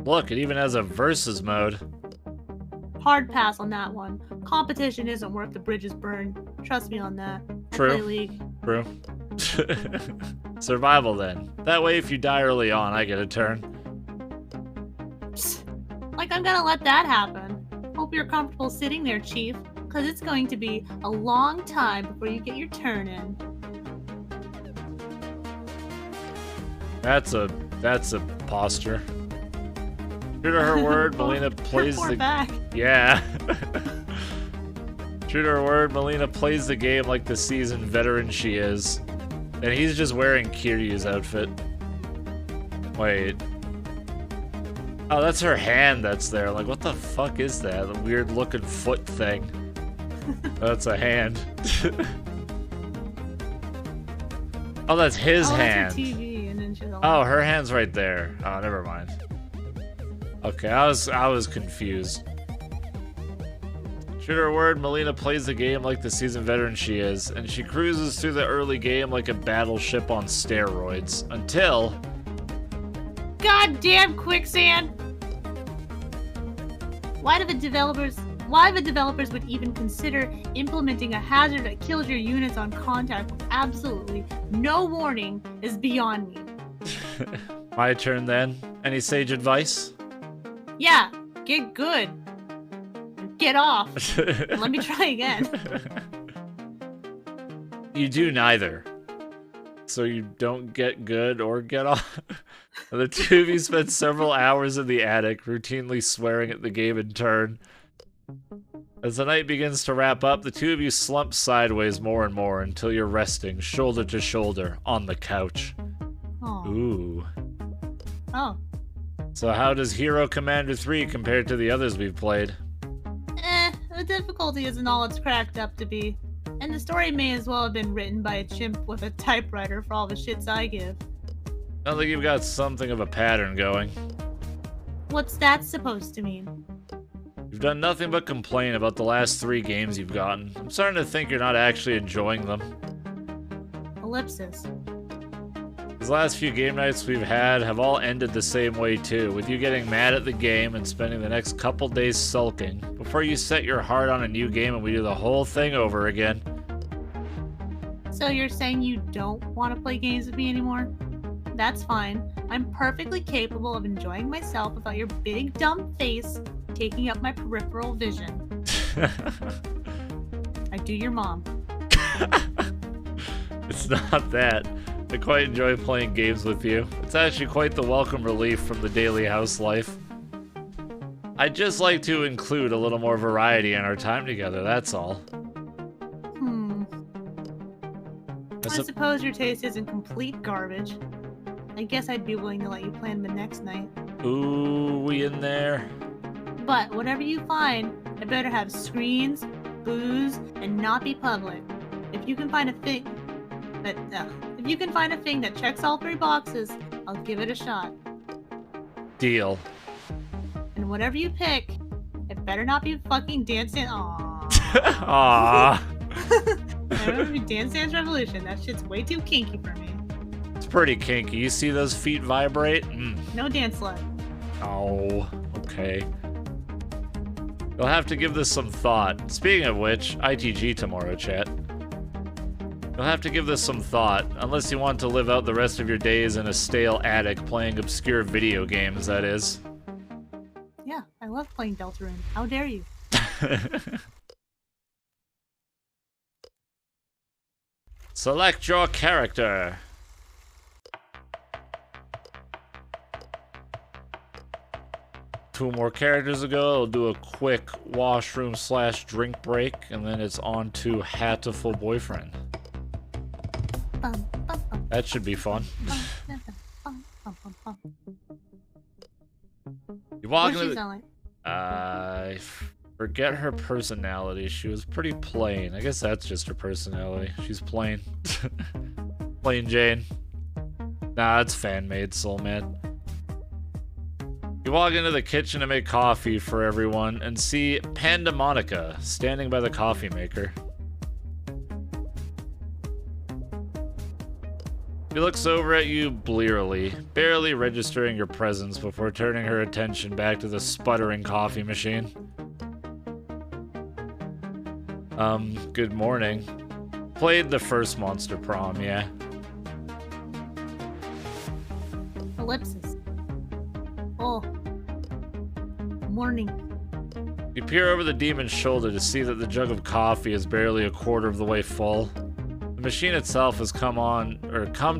S1: Look, it even has a versus mode.
S3: Hard pass on that one. Competition isn't worth the bridges burned. Trust me on that. I
S1: True.
S3: play League.
S1: True. Survival then. That way if you die early on, I get a turn.
S3: Psst. Like I'm gonna let that happen. Hope you're comfortable sitting there, Chief, because it's going to be a long time before you get your turn in.
S1: That's a posture. True to her word, Melina plays
S3: Poor
S1: the
S3: back.
S1: Yeah. True to her word, Melina plays the game like the seasoned veteran she is. And he's just wearing Kiryu's outfit. Wait. Oh, that's her hand that's there. Like, what the fuck is that? The weird looking foot thing. That's a hand. Oh, that's his hand.
S3: That's her TV, and then she's all
S1: Oh, her hand's right there. Oh, never mind. Okay, I was confused. True to her word, Melina plays the game like the seasoned veteran she is, and she cruises through the early game like a battleship on steroids, until...
S3: goddamn quicksand! Why the developers would even consider implementing a hazard that kills your units on contact with absolutely no warning is beyond me.
S1: My turn then. Any sage advice?
S3: Yeah, get good. Get off. Let me try again.
S1: You do neither. So you don't get good or get off. The two of you spend several hours in the attic, routinely swearing at the game in turn. As the night begins to wrap up, the two of you slump sideways more and more until you're resting, shoulder to shoulder, on the couch.
S3: Aw.
S1: Ooh.
S3: Oh.
S1: So how does Hero Commander 3 compare to the others we've played?
S3: The difficulty isn't all it's cracked up to be. And the story may as well have been written by a chimp with a typewriter for all the shits I give.
S1: Sounds like you've got something of a pattern going.
S3: What's that supposed to mean?
S1: You've done nothing but complain about the last 3 games you've gotten. I'm starting to think you're not actually enjoying them.
S3: Ellipsis.
S1: These last few game nights we've had have all ended the same way too, with you getting mad at the game and spending the next couple days sulking, before you set your heart on a new game and we do the whole thing over again.
S3: So you're saying you don't want to play games with me anymore? That's fine. I'm perfectly capable of enjoying myself without your big dumb face taking up my peripheral vision. I do your mom.
S1: It's not that. I quite enjoy playing games with you. It's actually quite the welcome relief from the daily house life. I'd just like to include a little more variety in our time together, that's all.
S3: I suppose your taste isn't complete garbage. I guess I'd be willing to let you plan the next night.
S1: Ooh, we in there?
S3: But whatever you find, it better have screens, booze, and not be public. If you can find a thing that checks all 3 boxes, I'll give it a shot.
S1: Deal.
S3: And whatever you pick, it better not be fucking Dance Dance. Aww.
S1: Aww.
S3: I remember Dance Dance Revolution. That shit's way too kinky for me.
S1: It's pretty kinky. You see those feet vibrate?
S3: No dance slut.
S1: Oh, okay. You'll have to give this some thought. Speaking of which, ITG tomorrow, chat. You'll have to give this some thought, unless you want to live out the rest of your days in a stale attic playing obscure video games, that is.
S3: Yeah, I love playing Deltarune. How dare you?
S1: Select your character. Two more characters ago, I'll do a quick washroom/drink break, and then it's on to Hatful Boyfriend. That should be fun. You walk into the... I forget her personality. She was pretty plain. I guess that's just her personality. She's plain. Plain Jane. Nah, it's fan-made, Soul Man. You walk into the kitchen to make coffee for everyone and see Pandamonica standing by the coffee maker. She looks over at you blearily, barely registering your presence before turning her attention back to the sputtering coffee machine. Good morning. Played the first Monster Prom, yeah.
S3: Ellipsis. Oh. Morning.
S1: You peer over the demon's shoulder to see that the jug of coffee is barely a quarter of the way full. The machine itself has come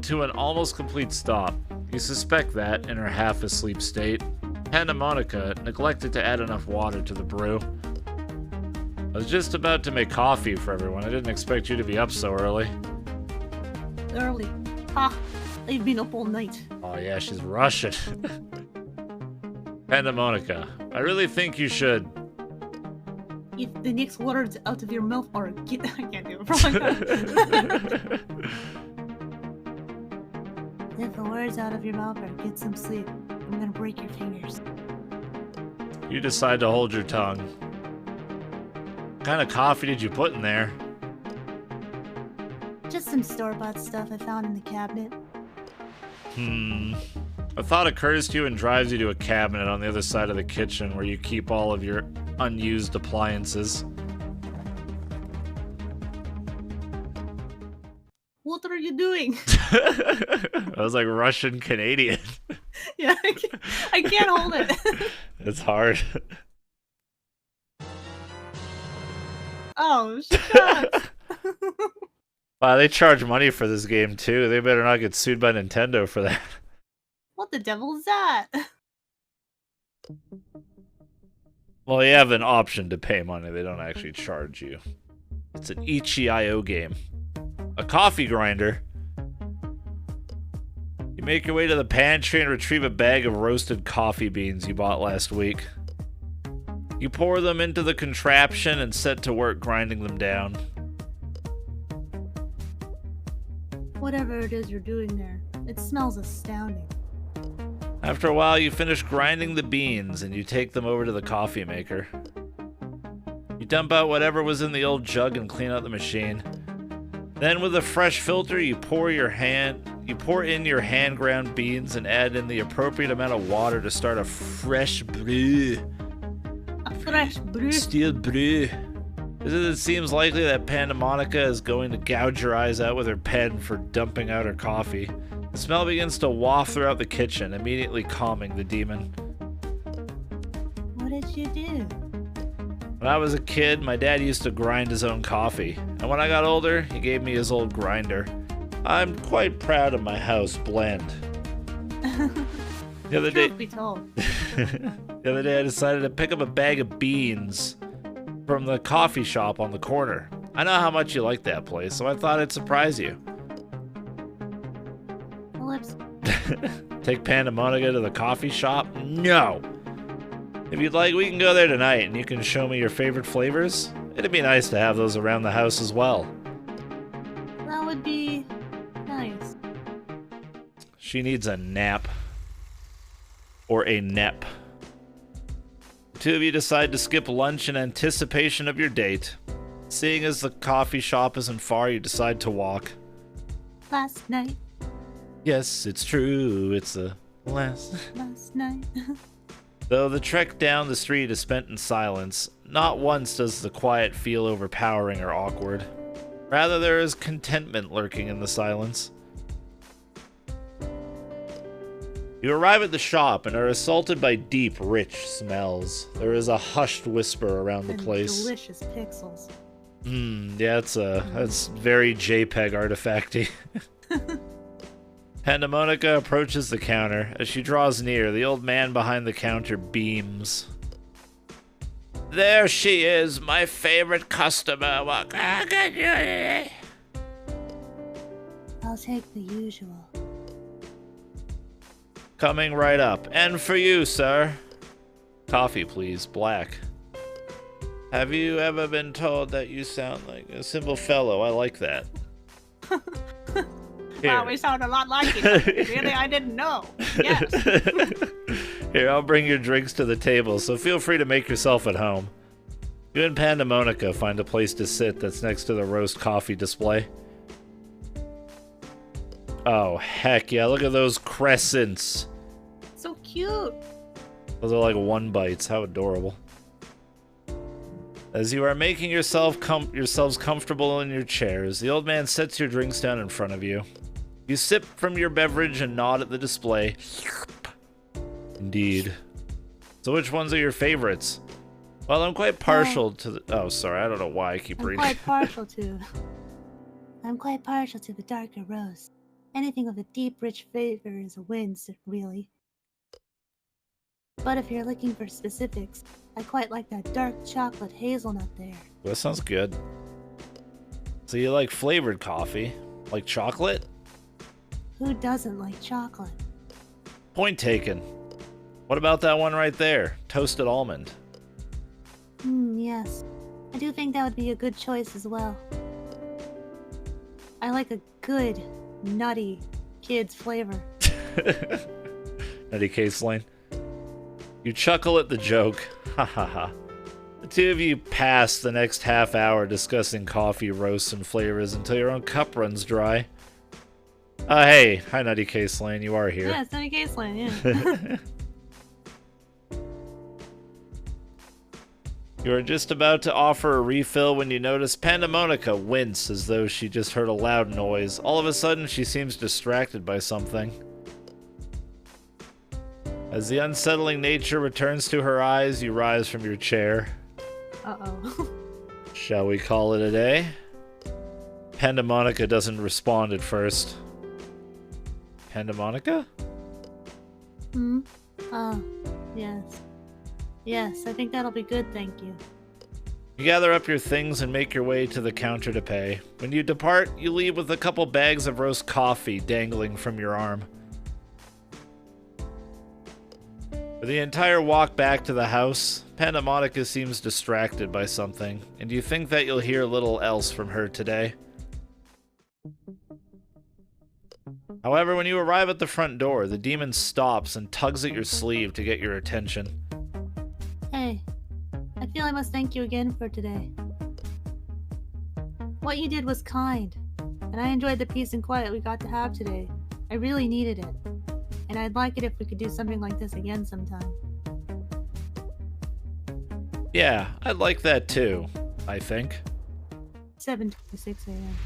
S1: to an almost complete stop. You suspect that, in her half-asleep state, Pandamonica neglected to add enough water to the brew. I was just about to make coffee for everyone. I didn't expect you to be up so early.
S3: Early. Ha! I've been up all night.
S1: Oh yeah, she's Russian. Pandamonica, I really think you should...
S3: If the next words out of your mouth are I can't do it. Probably If the words out of your mouth are get some sleep, I'm gonna break your fingers.
S1: You decide to hold your tongue. What kind of coffee did you put in there?
S3: Just some store-bought stuff I found in the cabinet.
S1: A thought occurs to you and drives you to a cabinet on the other side of the kitchen where you keep all of your unused appliances.
S3: What are you doing?
S1: I was like Russian Canadian.
S3: Yeah, I can't hold it.
S1: It's hard.
S3: Oh, shut up.
S1: Wow, they charge money for this game too. They better not get sued by Nintendo for that.
S3: What the devil is that?
S1: Well, you have an option to pay money. They don't actually charge you. It's an itch.io game. A coffee grinder. You make your way to the pantry and retrieve a bag of roasted coffee beans you bought last week. You pour them into the contraption and set to work grinding them down.
S3: Whatever it is you're doing there, it smells astounding.
S1: After a while, you finish grinding the beans and you take them over to the coffee maker. You dump out whatever was in the old jug and clean out the machine. Then with a fresh filter, you pour in your hand ground beans and add in the appropriate amount of water to start a fresh brew.
S3: A fresh brew.
S1: Steel brew. As it seems likely that Pandamonica is going to gouge your eyes out with her pen for dumping out her coffee. The smell begins to waft throughout the kitchen, immediately calming the demon.
S3: What did you do?
S1: When I was a kid, my dad used to grind his own coffee, and when I got older, he gave me his old grinder. I'm quite proud of my house blend. The other day,
S3: Truth be told.
S1: the other day I decided to pick up a bag of beans from the coffee shop on the corner. I know how much you like that place, so I thought I'd surprise you.
S3: Lips.
S1: Take Pandamonica to the coffee shop? No! If you'd like, we can go there tonight and you can show me your favorite flavors. It'd be nice to have those around the house as well.
S3: That would be nice.
S1: She needs a nap. Or a nep. The two of you decide to skip lunch in anticipation of your date. Seeing as the coffee shop isn't far, you decide to walk.
S3: Last night.
S1: Yes, it's true, it's the last
S3: night.
S1: Though the trek down the street is spent in silence, not once does the quiet feel overpowering or awkward. Rather, there is contentment lurking in the silence. You arrive at the shop and are assaulted by deep, rich smells. There is a hushed whisper around the place.
S3: Delicious pixels.
S1: Yeah, that's very JPEG artifacty. Pandemonica approaches the counter. As she draws near, the old man behind the counter beams. There she is, my favorite customer. What can I get you today?
S4: I'll take the usual.
S1: Coming right up. And for you, sir. Coffee, please. Black. Have you ever been told that you sound like a simple fellow? I like that.
S3: Wow, we sound a lot like each other. Really, I didn't know. Yes.
S1: Here, I'll bring your drinks to the table, so feel free to make yourself at home. You and Pandemonica find a place to sit that's next to the roast coffee display. Oh, heck yeah, look at those crescents.
S3: So cute.
S1: Those are like 1 bites, how adorable. As you are making yourselves comfortable in your chairs, the old man sets your drinks down in front of you. You sip from your beverage and nod at the display. Indeed. So which ones are your favorites? Well, I'm quite partial to the... Oh, sorry, I don't know why I keep reading.
S4: I'm quite partial to the darker roast. Anything with a deep, rich flavor is a win, really. But if you're looking for specifics, I quite like that dark chocolate hazelnut there.
S1: Well, that sounds good. So you like flavored coffee? Like chocolate?
S4: Who doesn't like chocolate?
S1: Point taken. What about that one right there? Toasted almond.
S4: Yes. I do think that would be a good choice as well. I like a good, nutty, kid's flavor.
S1: Nutty Case Lane. You chuckle at the joke. Ha ha ha. The two of you pass the next half hour discussing coffee, roasts, and flavors until your own cup runs dry. Hey. Hi, Nutty Case Lane. You are here.
S3: Yeah, it's Nutty Case Lane, yeah.
S1: You are just about to offer a refill when you notice Pandemonica wince as though she just heard a loud noise. All of a sudden, she seems distracted by something. As the unsettling nature returns to her eyes, you rise from your chair.
S3: Uh-oh.
S1: Shall we call it a day? Pandemonica doesn't respond at first. Pandemonica?
S4: Oh, yes. Yes, I think that'll be good, thank you.
S1: You gather up your things and make your way to the counter to pay. When you depart, you leave with a couple bags of roast coffee dangling from your arm. For the entire walk back to the house, Pandemonica seems distracted by something, and you think that you'll hear little else from her today. However, when you arrive at the front door, the demon stops and tugs at your sleeve to get your attention.
S4: Hey, I feel I must thank you again for today. What you did was kind, and I enjoyed the peace and quiet we got to have today. I really needed it, and I'd like it if we could do something like this again sometime.
S1: Yeah, I'd like that too, I think.
S4: 7:26 a.m.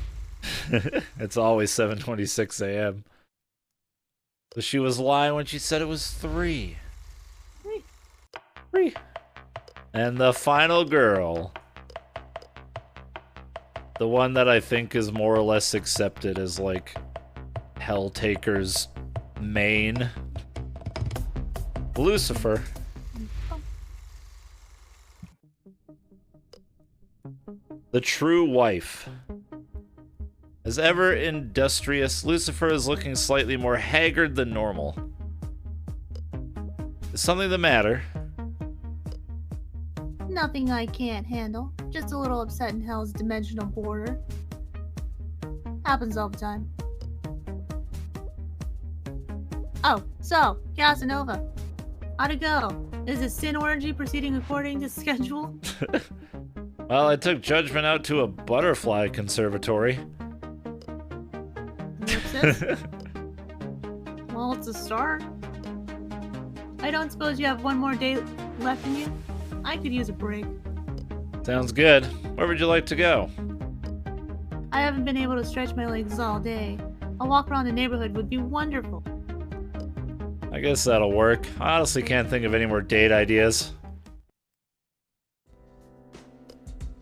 S1: It's always 7:26 a.m. So she was lying when she said it was 3. 3. And the final girl. The one that I think is more or less accepted as, like, HellTaker's main. Lucifer. The true wife. As ever industrious, Lucifer is looking slightly more haggard than normal. Is something the matter?
S4: Nothing I can't handle. Just a little upset in Hell's dimensional border. Happens all the time. Oh, so, Casanova. How'd it go? Is the sin orgy proceeding according to schedule?
S1: Well, I took Judgement out to a butterfly conservatory.
S3: Ellipsis? Well, it's a start. I don't suppose you have one more day left in you? I could use a break.
S1: Sounds good. Where would you like to go?
S4: I
S3: I haven't been able to stretch my legs all day. A walk around the neighborhood would be wonderful.
S1: I guess that'll work. I honestly can't think of any more date ideas.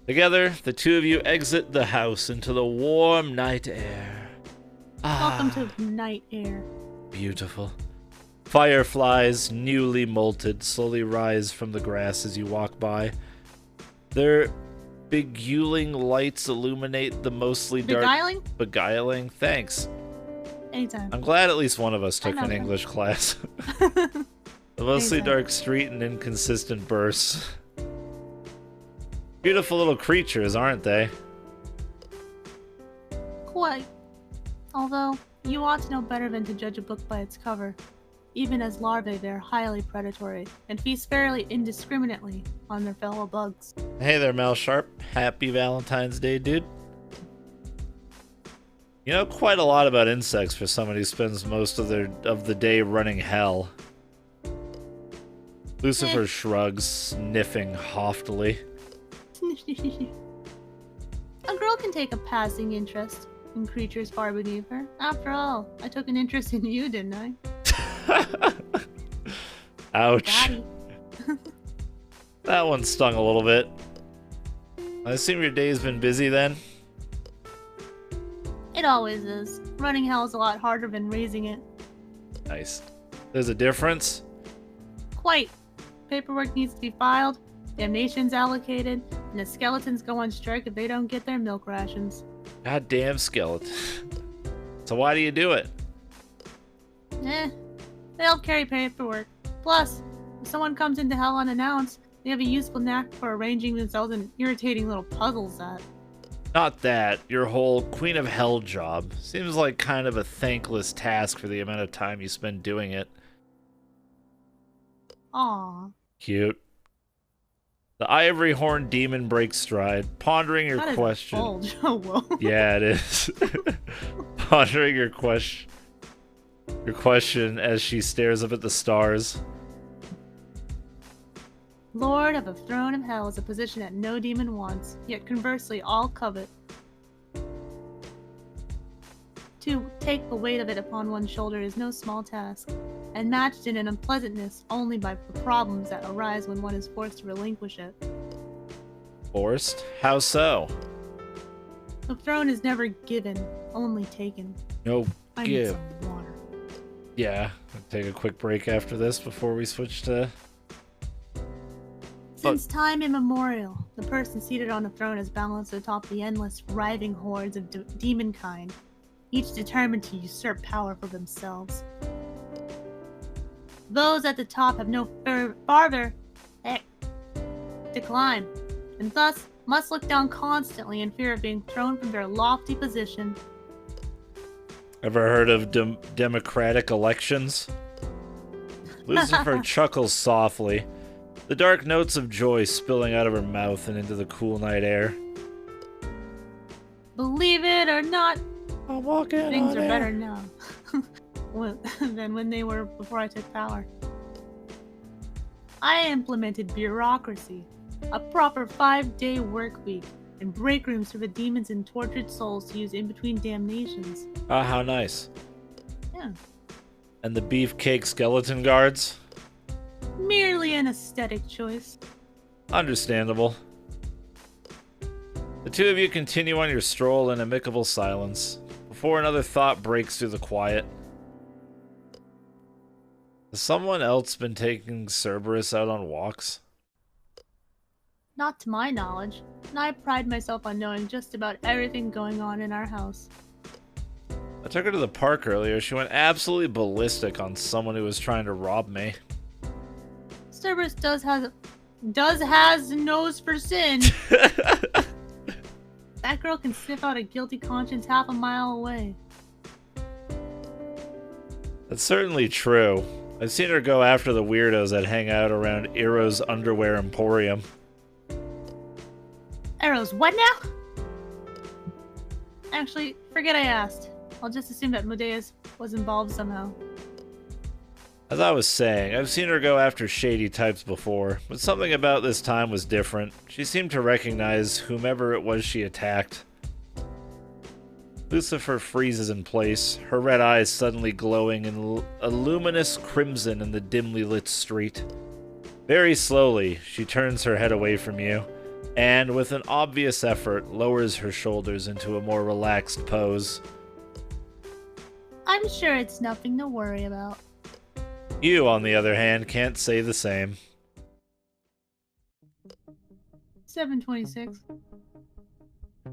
S1: Together, the two of you exit the house into the warm night air.
S3: Welcome to night air.
S1: Beautiful. Fireflies, newly molted, slowly rise from the grass as you walk by. Their beguiling lights illuminate the mostly dark...
S3: Beguiling?
S1: Beguiling? Thanks.
S3: Anytime.
S1: I'm glad at least one of us took an
S3: know.
S1: English class. The mostly
S3: Anytime.
S1: dark street and inconsistent bursts. Beautiful little creatures, aren't they?
S3: Quite. Although, you ought to know better than to judge a book by its cover. Even as larvae, they're highly predatory, and feast fairly indiscriminately on their fellow bugs.
S1: Hey there, Mel Sharp. Happy Valentine's Day, dude. You know quite a lot about insects for someone who spends most of the day running hell. Lucifer shrugs, sniffing hoftily.
S3: A girl can take a passing interest in creatures far beneath her. After all, I took an interest in you, didn't I?
S1: Ouch.
S3: Daddy.
S1: That one stung a little bit. I assume your day's been busy then?
S3: It always is. Running hell is a lot harder than raising it.
S1: Nice. There's a difference?
S3: Quite. Paperwork needs to be filed, damnations allocated, and the skeletons go on strike if they don't get their milk rations.
S1: Goddamn skeleton. So why do you do it?
S3: They help carry paperwork. Plus, if someone comes into hell unannounced, they have a useful knack for arranging themselves in irritating little puzzles that...
S1: Not that. Your whole Queen of Hell job seems like kind of a thankless task for the amount of time you spend doing it.
S3: Aww.
S1: Cute. The ivory horn demon breaks stride, pondering your
S3: That is
S1: question.
S3: a bulge. Oh, whoa.
S1: Yeah, it is. Pondering your question as she stares up at the stars.
S3: Lord of a throne of hell is a position that no demon wants, yet conversely all covet. To take the weight of it upon one's shoulder is no small task, and matched in an unpleasantness only by the problems that arise when one is forced to relinquish it.
S1: Forced? How so?
S3: The throne is never given, only taken.
S1: No
S3: I need
S1: give.
S3: some water.
S1: Yeah, I'll take a quick break after this before we switch to...
S3: Since time immemorial, the person seated on the throne has balanced atop the endless, writhing hordes of demon kind, each determined to usurp power for themselves. Those at the top have no farther to climb, and thus must look down constantly in fear of being thrown from their lofty position.
S1: Ever heard of democratic elections? Lucifer chuckles softly, the dark notes of joy spilling out of her mouth and into the cool night air.
S3: Believe it or not,
S1: I'm walking
S3: things
S1: on
S3: are
S1: air.
S3: better now than when they were before I took power. I implemented bureaucracy, a proper 5-day work week, and break rooms for the demons and tortured souls to use in between damnations.
S1: Ah, how nice.
S3: Yeah.
S1: And the beefcake skeleton guards?
S3: Merely an aesthetic choice.
S1: Understandable. The two of you continue on your stroll in amicable silence, before another thought breaks through the quiet. Has someone else been taking Cerberus out on walks?
S3: Not to my knowledge, and I pride myself on knowing just about everything going on in our house.
S1: I took her to the park earlier. She went absolutely ballistic on someone who was trying to rob me.
S3: Cerberus has a nose for sin. That girl can sniff out a guilty conscience half a mile away.
S1: That's certainly true. I've seen her go after the weirdos that hang out around Ero's Underwear Emporium.
S3: Arrows, what now? Actually, forget I asked. I'll just assume that Modeus was involved somehow.
S1: As I was saying, I've seen her go after shady types before, but something about this time was different. She seemed to recognize whomever it was she attacked. Lucifer freezes in place, her red eyes suddenly glowing in a luminous crimson in the dimly lit street. Very slowly, she turns her head away from you, and with an obvious effort, lowers her shoulders into a more relaxed pose.
S4: I'm sure it's nothing to worry about.
S1: You, on the other hand, can't say the same.
S3: 726.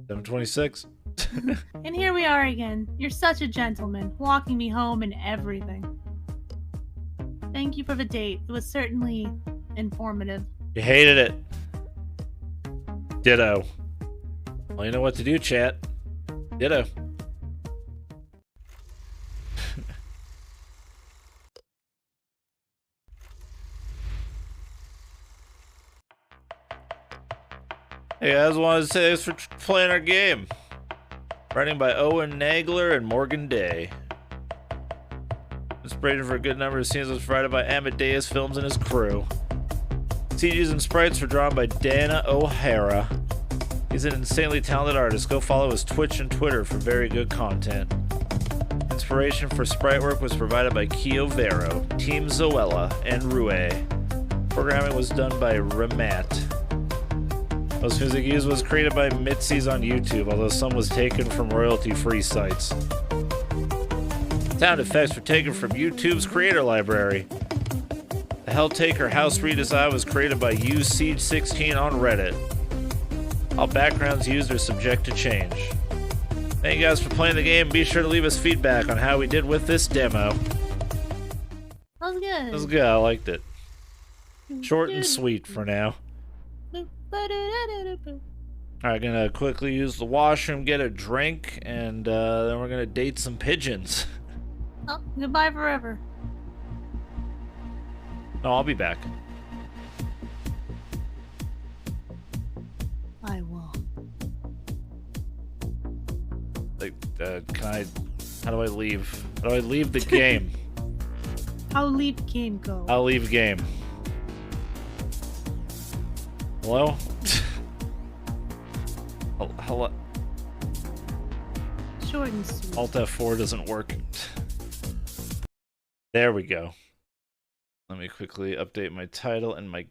S1: 726.
S3: And here we are again. You're such a gentleman, walking me home and everything. Thank you for the date. It was certainly informative.
S1: You hated it. Ditto. Well, you know what to do, chat. Ditto. Hey guys, wanted to say thanks for playing our game. Writing by Owen Nagler and Morgan Day. Inspiration for a good number of scenes was provided by Amadeus Films and his crew. CGs and sprites were drawn by Dana O'Hara. He's an insanely talented artist. Go follow his Twitch and Twitter for very good content. Inspiration for sprite work was provided by Kio Vero, Team Zoella, and Rue. Programming was done by Ramat. Most music used was created by Mitzi's on YouTube, although some was taken from royalty-free sites. Sound effects were taken from YouTube's creator library. The HellTaker house redesign was created by USiege16 on Reddit. All backgrounds used are subject to change. Thank you guys for playing the game. Be sure to leave us feedback on how we did with this demo.
S4: That was good.
S1: It was good. I liked it. Short and sweet for now. Alright, gonna quickly use the washroom, get a drink, and then we're gonna date some pigeons.
S3: Oh, goodbye forever.
S1: No, I'll be back.
S3: I won't.
S1: Like, how do I leave? How do I leave the game?
S3: How leave game go?
S1: I'll leave game. Hello? Hello?
S3: Short and sweet.
S1: Alt F4 doesn't work. There we go. Let me quickly update my title and my